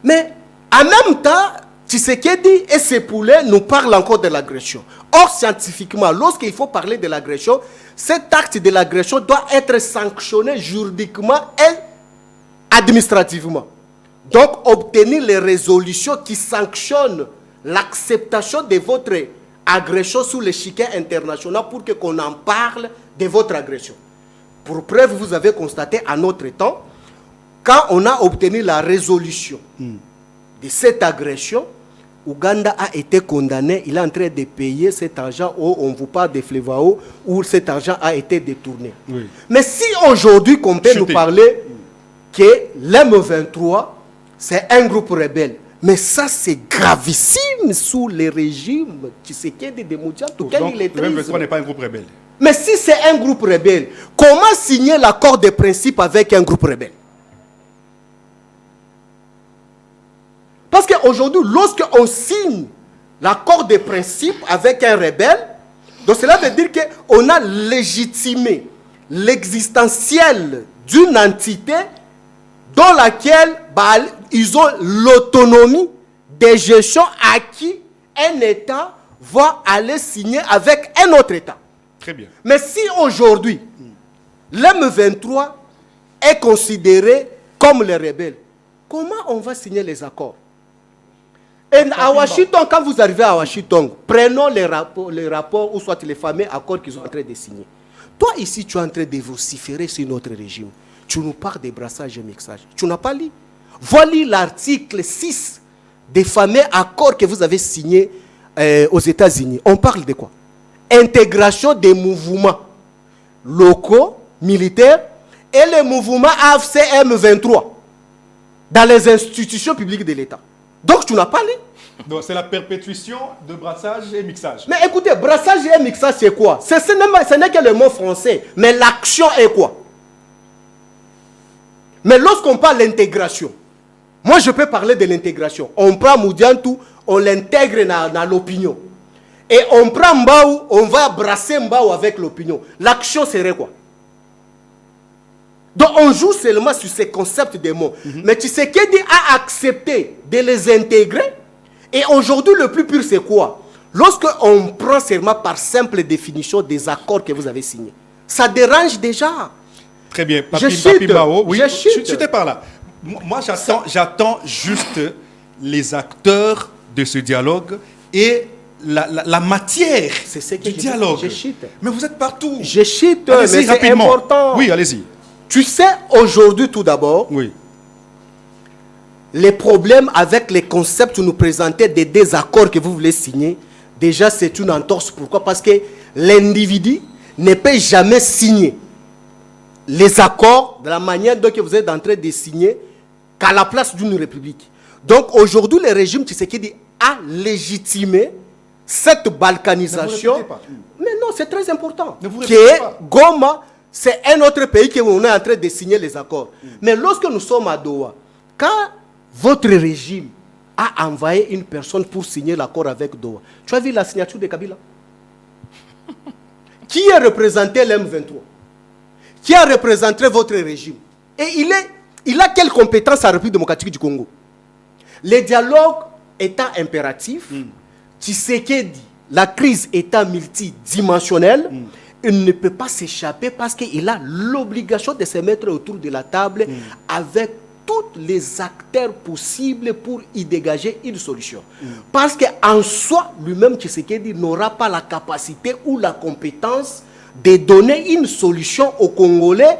Mais en même temps, Tshisekedi et ses poulets nous parlent encore de l'agression. Or, scientifiquement, lorsqu'il faut parler de l'agression, cet acte de l'agression doit être sanctionné juridiquement et administrativement. Donc, obtenir les résolutions qui sanctionnent l'acceptation de votre agression sous l'échiquier international pour qu'on en parle de votre agression. Pour preuve, vous avez constaté en notre temps, quand on a obtenu la résolution de cette agression, Ouganda a été condamné, il est en train de payer cet argent, on vous parle de Flevao, où cet argent a été détourné. Oui. Mais si aujourd'hui, qu'on peut nous parler que l'M23, c'est un groupe rebelle, mais ça c'est gravissime sous le régime Tshisekedi de Moutiantou. Donc, l'M23 n'est pas un groupe rebelle. Mais si c'est un groupe rebelle, comment signer l'accord de principe avec un groupe rebelle? Parce qu'aujourd'hui, lorsqu'on signe l'accord de principe avec un rebelle, donc cela veut dire qu'on a légitimé l'existentiel d'une entité dans laquelle ils ont l'autonomie de gestion à qui un État va aller signer avec un autre État. Très bien. Mais si aujourd'hui, l'M23 est considéré comme les rebelles, comment on va signer les accords? Et à Washington, quand vous arrivez à Washington, prenons les rapports ou soit les fameux accords qu'ils sont en train de signer. Toi, ici, tu es en train de vociférer sur notre régime. Tu nous parles de brassage et mixage. Tu n'as pas lu. Voilà l'article 6 des fameux accords que vous avez signés aux États-Unis. On parle de quoi? Intégration des mouvements locaux, militaires, et les mouvements AFC M23 dans les institutions publiques de l'État. Donc tu n'as pas lu. Donc c'est la perpétuation de brassage et mixage. Mais écoutez, brassage et mixage c'est quoi? Ce n'est que le mot français. Mais l'action est quoi? Mais lorsqu'on parle d'intégration, moi je peux parler de l'intégration. On prend Moudiantou, on l'intègre dans l'opinion. Et on prend Mbaou, on va brasser Mbaou avec l'opinion. L'action serait quoi? Donc on joue seulement sur ces concepts de mots. Mais Tshisekedi a accepté de les intégrer. Et aujourd'hui, le plus pur, c'est quoi? Lorsqu'on prend seulement par simple définition des accords que vous avez signés, ça dérange déjà. Très bien. Papi Mao, oui, tu t'es par là. Moi, j'attends juste les acteurs de ce dialogue et la matière du dialogue. Je chite. Mais vous êtes partout. Je chite, mais c'est important. Oui, allez-y. Tu sais, aujourd'hui, tout d'abord, oui, les problèmes avec les concepts que nous présentez des désaccords que vous voulez signer, déjà, c'est une entorse. Pourquoi? Parce que l'individu ne peut jamais signer les accords de la manière dont vous êtes en train de signer qu'à la place d'une république. Donc, aujourd'hui, le régime Tshisekedi a légitimé cette balkanisation. Mais non, c'est très important. Goma, c'est un autre pays que on est en train de signer les accords. Mais lorsque nous sommes à Doha, quand votre régime a envoyé une personne pour signer l'accord avec Doha, tu as vu la signature de Kabila? Qui a représenté l'M23? Qui a représenté votre régime? Et il a quelle compétence à la République démocratique du Congo? Les dialogues étant impératifs, Tshisekedi, la crise étant multidimensionnelle, il ne peut pas s'échapper parce qu'il a l'obligation de se mettre autour de la table avec tous les acteurs possibles pour y dégager une solution. Parce qu'en soi, lui-même, Tshisekedi n'aura pas la capacité ou la compétence de donner une solution aux Congolais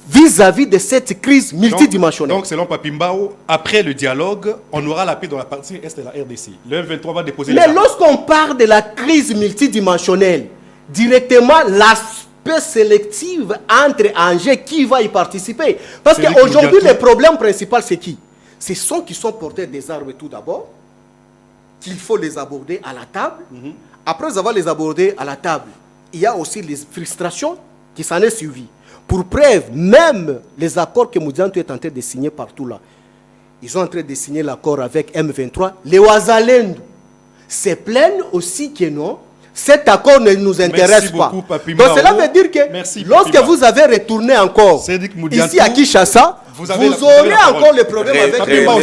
vis-à-vis de cette crise multidimensionnelle. Donc selon Papi Mbao, après le dialogue, on aura la paix dans la partie est de la RDC. Le M23 va déposer Mais lorsqu'on parle de la crise multidimensionnelle, directement l'aspect sélectif entre Angers, qui va y participer? Parce qu'aujourd'hui, le problème principal, c'est qui? C'est ceux qui sont porteurs des armes tout d'abord, qu'il faut les aborder à la table. Après avoir les abordés à la table, il y a aussi les frustrations qui s'en est suivies. Pour preuve, même les accords que Moudianto est en train de signer partout là, ils sont en train de signer l'accord avec M23. Les Ouazalendou se plaignent aussi que non, cet accord ne nous intéresse pas. Donc cela veut dire que lorsque vous avez retourné encore ici à Kinshasa, vous aurez encore le problème avec Papi Mbao,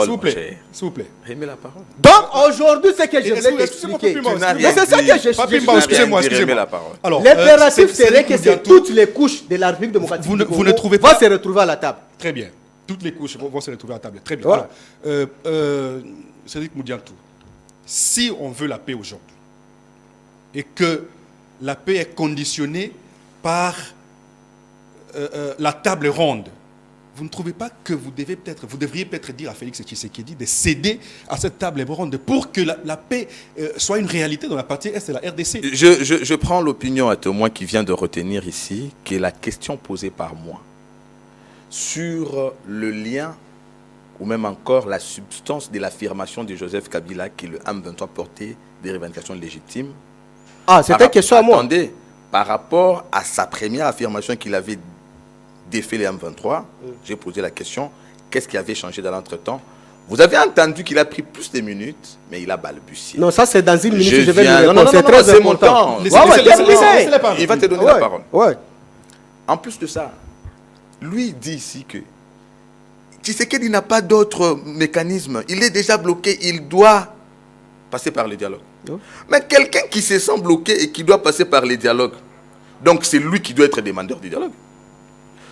s'il vous plaît. Rémez la parole. Donc aujourd'hui, c'est que je vais t'expliquer. Mais c'est ça que je excusez-moi. Alors, l'impératif serait que c'est toutes les couches de la République démocratique du Congo vont se retrouver à la table. Très bien. Toutes les couches vont se retrouver à la table. Très bien. Voilà. Cédric Moudiantou, si on veut la paix aujourd'hui, et que la paix est conditionnée par la table ronde, vous ne trouvez pas que vous devriez peut-être dire à Félix Tshisekedi de céder à cette table ronde pour que la paix soit une réalité dans la partie Est de la RDC? Je prends l'opinion à témoin qui vient de retenir ici, qui est la question posée par moi sur le lien ou même encore la substance de l'affirmation de Joseph Kabila que le M23 portait des revendications légitimes. Ah, c'était question à moi. Attendez, par rapport à sa première affirmation qu'il avait défait les M23, j'ai posé la question, qu'est-ce qui avait changé dans l'entretemps? Vous avez entendu qu'il a pris plus de minutes, mais il a balbutié. Non, ça c'est dans une minute que je vais lui répondre. Non, c'est très mon temps. important. Il va te donner la parole. Ouais. En plus de ça, lui dit ici que Tshisekedi n'a pas d'autre mécanisme. Il est déjà bloqué, il doit passer par le dialogue. Mais quelqu'un qui se sent bloqué et qui doit passer par les dialogues, donc c'est lui qui doit être demandeur du dialogue.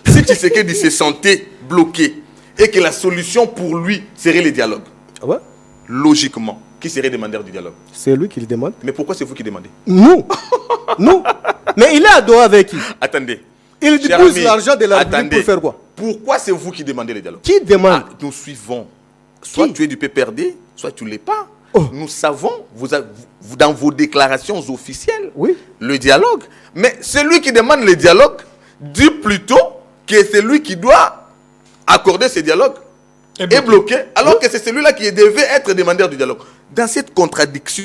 Si Tshisekedi se sentait bloqué et que la solution pour lui serait les dialogues, logiquement, qui serait demandeur du dialogue? C'est lui qui le demande. Mais pourquoi c'est vous qui demandez? Nous. Nous. Mais il est à Doha avec qui? Attendez. Il dépose l'argent de la République pour faire quoi? Pourquoi c'est vous qui demandez les dialogues? Qui demande? Nous suivons. Soit tu es du PPRD, soit tu ne l'es pas. Nous savons, vous, dans vos déclarations officielles, le dialogue. Mais celui qui demande le dialogue dit plutôt que c'est lui qui doit accorder ce dialogue et bloquer, alors que c'est celui-là qui devait être demandeur du dialogue. Dans cette contradiction,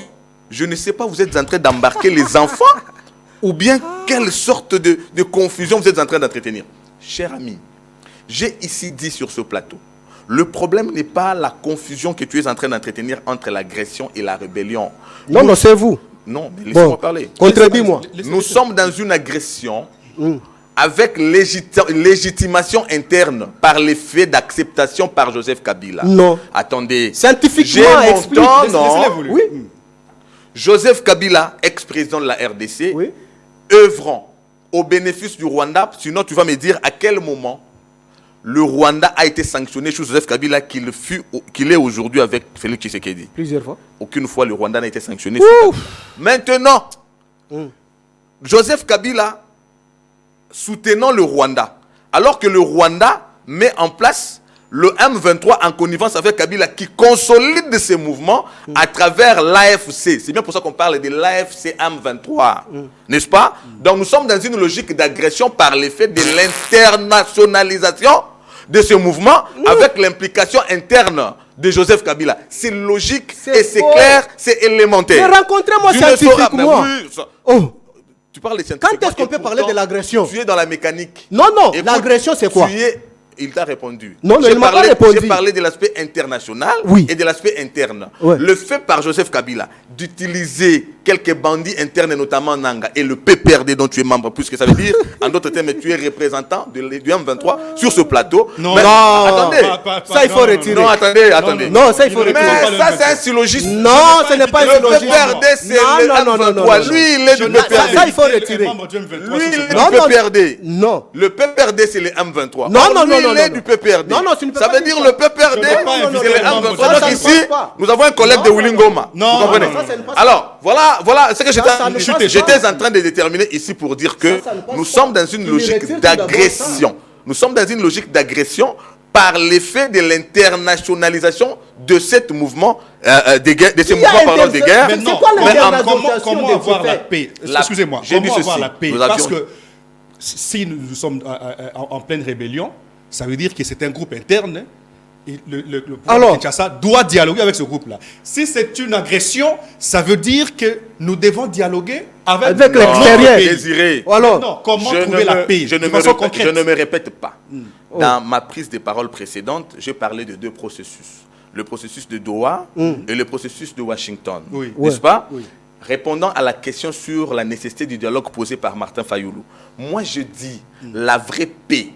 je ne sais pas, vous êtes en train d'embarquer les enfants ou bien quelle sorte de confusion vous êtes en train d'entretenir. Cher ami, j'ai ici dit sur ce plateau, le problème n'est pas la confusion que tu es en train d'entretenir entre l'agression et la rébellion. Non, non, c'est vous. Non, mais laissez-moi parler. Contredis-moi. Nous sommes dans une agression avec légitimation interne par les faits d'acceptation par Joseph Kabila. Non. Attendez. Scientifiquement expliqué. Oui. Joseph Kabila, ex-président de la RDC, œuvrant au bénéfice du Rwanda. Sinon, tu vas me dire à quel moment le Rwanda a été sanctionné sur Joseph Kabila qu'il est aujourd'hui avec Félix Tshisekedi. Plusieurs fois. Aucune fois le Rwanda n'a été sanctionné. Maintenant, Joseph Kabila soutenant le Rwanda, alors que le Rwanda met en place le M23 en connivence avec Kabila qui consolide ces mouvements à travers l'AFC. C'est bien pour ça qu'on parle de l'AFC M23. N'est-ce pas? Donc nous sommes dans une logique d'agression par l'effet de l'internationalisation de ce mouvement avec l'implication interne de Joseph Kabila. C'est logique et c'est clair, c'est élémentaire. Mais rencontrez-moi scientifiquement. Tu parles de scientifique. Quand est-ce qu'on peut parler de l'agression? Tu es dans la mécanique. Non, non, l'agression c'est quoi? Il t'a répondu. Non, il m'a pas répondu. J'ai parlé de l'aspect international et de l'aspect interne. Le fait par Joseph Kabila d'utiliser quelques bandits internes, notamment Nanga, et le PPRD dont tu es membre, puisque ça veut dire, en d'autres termes, tu es représentant du M23 sur ce plateau. Non, mais, non, attendez. Ça, il faut retirer. Non, attendez. Non, ça, il faut retirer. Mais ça, c'est un syllogisme. Non, ce n'est pas un syllogisme. Le PPRD, c'est le M23. Lui, il est du PPRD. Ça, il faut retirer. Lui, il est du PPRD. Non. Le PPRD, c'est le M23. Non, non, non. Il est du PPRD. Non, non, tu ne peux ça pas veut dire le PPRD, c'est le M23. Donc ici, nous avons un collègue de Willingoma. Vous comprenez? Alors, voilà ce que j'étais en train de déterminer ici pour dire que nous sommes dans une logique d'agression. Nous sommes dans une logique d'agression par l'effet de l'internationalisation de ce mouvement de guerre, de ces mouvements de guerre. Mais non, comment avoir la paix? Excusez-moi, comment avoir la paix? Parce que si nous sommes en pleine rébellion, ça veut dire que c'est un groupe interne le pouvoir de Kinshasa doit dialoguer avec ce groupe-là. Si c'est une agression, ça veut dire que nous devons dialoguer avec l'extérieur. Désiré. Alors, comment trouver la paix je ne me répète pas. Dans ma prise de parole précédente, j'ai parlé de 2 processus. Le processus de Doha et le processus de Washington. Oui. N'est-ce pas? Oui. Répondant à la question sur la nécessité du dialogue posé par Martin Fayoulou, moi je dis, la vraie paix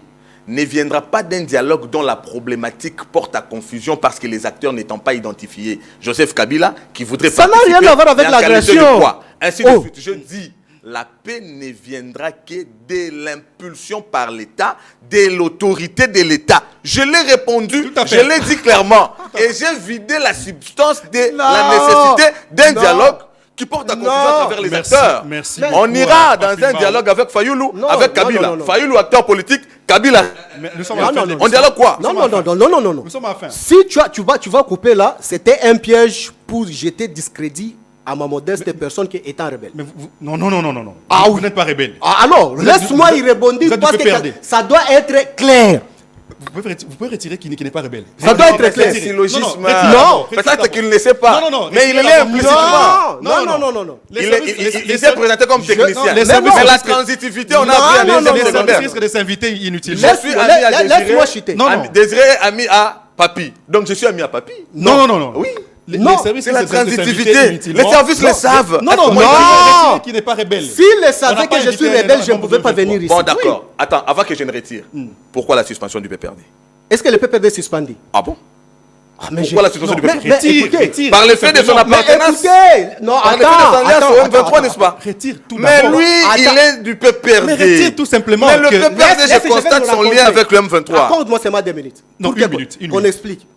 ne viendra pas d'un dialogue dont la problématique porte à confusion parce que les acteurs n'étant pas identifiés. Joseph Kabila, qui voudrait ça n'a rien à voir avec l'agression. Ainsi de suite. Je dis, la paix ne viendra que de l'impulsion par l'État, de l'autorité de l'État. Je l'ai répondu, je l'ai dit clairement. Et j'ai vidé la substance de la nécessité d'un dialogue qui porte à confusion à travers les acteurs. Merci. On ira dans un dialogue avec Fayoulou, avec Kabila. Fayoulou, acteur politique, Kabila. On dialogue quoi? Non. Nous sommes à la fin. Si tu vas couper là, c'était un piège pour jeter discrédit à ma modeste personne qui est un rebelle. Mais non. Ah, vous n'êtes pas rebelle. Alors, laisse-moi y répondre parce que ça doit être clair. Vous pouvez retirer qui n'est pas rebelle. Ça doit être clair. C'est syllogisme. Non. Peut-être qu'il ne sait pas. Non. Mais il est là implicitement. Non. Il s'est présenté comme technicien. Mais la transitivité, on a appris à les services risquent de s'inviter inutilement. Je suis ami à Laisse-moi chuter. Désiré ami à Papi. Donc je suis ami à Papi. Non. Oui. Les services c'est la risquent de s'inviter transitivité. inutilement. Les services le savent. Non. Qui n'est pas rebelle. S'ils savaient que je suis rebelle, je ne pouvais pas venir ici. Bon, d'accord. Attends, avant que je ne retire, pourquoi la suspension du PPRD? Est-ce que le PPRD est suspendu? Ah bon? Pourquoi la suspension du PPRD? Retire. Par le fait de son appartenance. Non, Par le fait de son alliance au M23, n'est-ce pas? Retire tout Mais d'abord. lui, il est du PPRD. Mais retire tout simplement. Mais le que- PPRD, Laisse, je constate son lien avec le M23. Accorde-moi seulement 2 minutes. Non, Pour une que- minute, une qu'on minute. explique.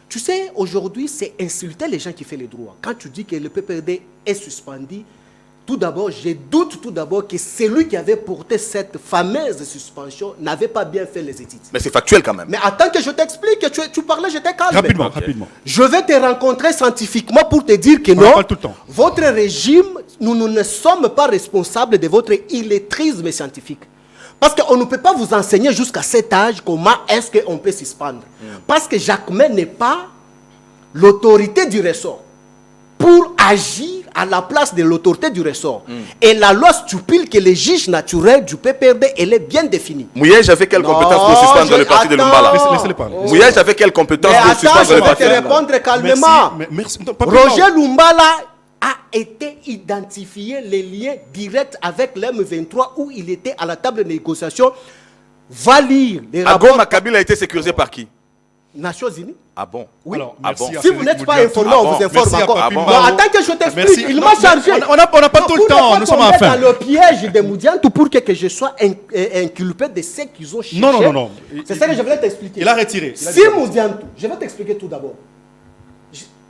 Tu sais, aujourd'hui, c'est insulter les gens qui font les droits. Quand tu dis que le PPRD est suspendu, tout d'abord, je doute tout d'abord que celui qui avait porté cette fameuse suspension n'avait pas bien fait les études. Mais c'est factuel quand même. Mais attends que je t'explique, tu parlais, j'étais calme. Rapidement. Je vais te rencontrer scientifiquement pour te dire que On non, parle tout le temps. votre régime, nous ne sommes pas responsables de votre illettrisme scientifique. Parce qu'on ne peut pas vous enseigner jusqu'à cet âge comment est-ce qu'on peut suspendre. Parce que Jacquemin n'est pas l'autorité du ressort pour agir à la place de l'autorité du ressort. Et la loi stipule que les juges naturels du PPRD, elle est bien définie. Mouyej avait quelle compétence pour suspendre le parti de Lumbala? Laissez-les parler. Mouyej avait quelle compétence Mais pour attends, suspendre je le vais parti te de Lumbala? répondre calmement. Merci. Non, pas plus Roger tard. Lumbala a été identifié les liens directs avec l'M23 où il était à la table de négociation. Va lire les rapports Agoma Kabila a été sécurisé par qui? Nations Unies. Ah bon? Oui. Alors, Ah merci bon. à Si vous Frédéric n'êtes pas Moudiantou. informé, on vous informe Merci à encore. Papi Non, Mao. attends que je Merci. t'explique. Il m'a chargé. On n'a pas tout le temps. Nous sommes à la fin. dans le piège de Moudiantou pour que je sois inculpé de ce qu'ils ont cherché. Non. C'est ça que je voulais t'expliquer. Il a retiré. Si Moudiantou, je vais t'expliquer tout d'abord.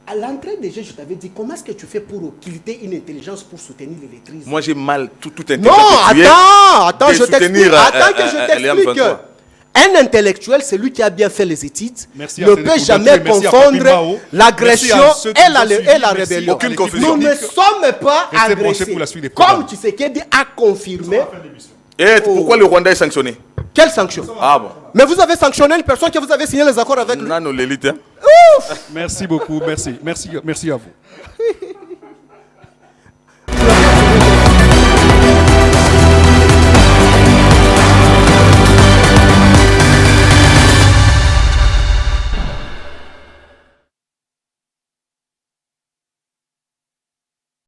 À l'entrée des jeux, je t'avais dit, comment est-ce que tu fais pour occulter une intelligence pour soutenir l'illettrisme? Moi j'ai mal tout Non, intelligent. attends, je t'explique. Attends que je t'explique. LM23. Un intellectuel, celui qui a bien fait les études, Merci à ne Frédéric peut jamais Moudiantou et merci à Papi confondre Mao. l'agression Merci à ceux qui et nous la ont suivis. et la Merci rébellion. Aucune à l'équipe confusion. Nous ne technique. sommes pas Restez branchés agressés. pour la suite des programmes. Comme Tshisekedi a confirmé. Et pourquoi le Rwanda est sanctionné? Quelle sanction? Ah bon? Mais vous avez sanctionné une personne que vous avez signé les accords avec lui. Non, l'élite. Hein? Merci beaucoup. Merci à vous.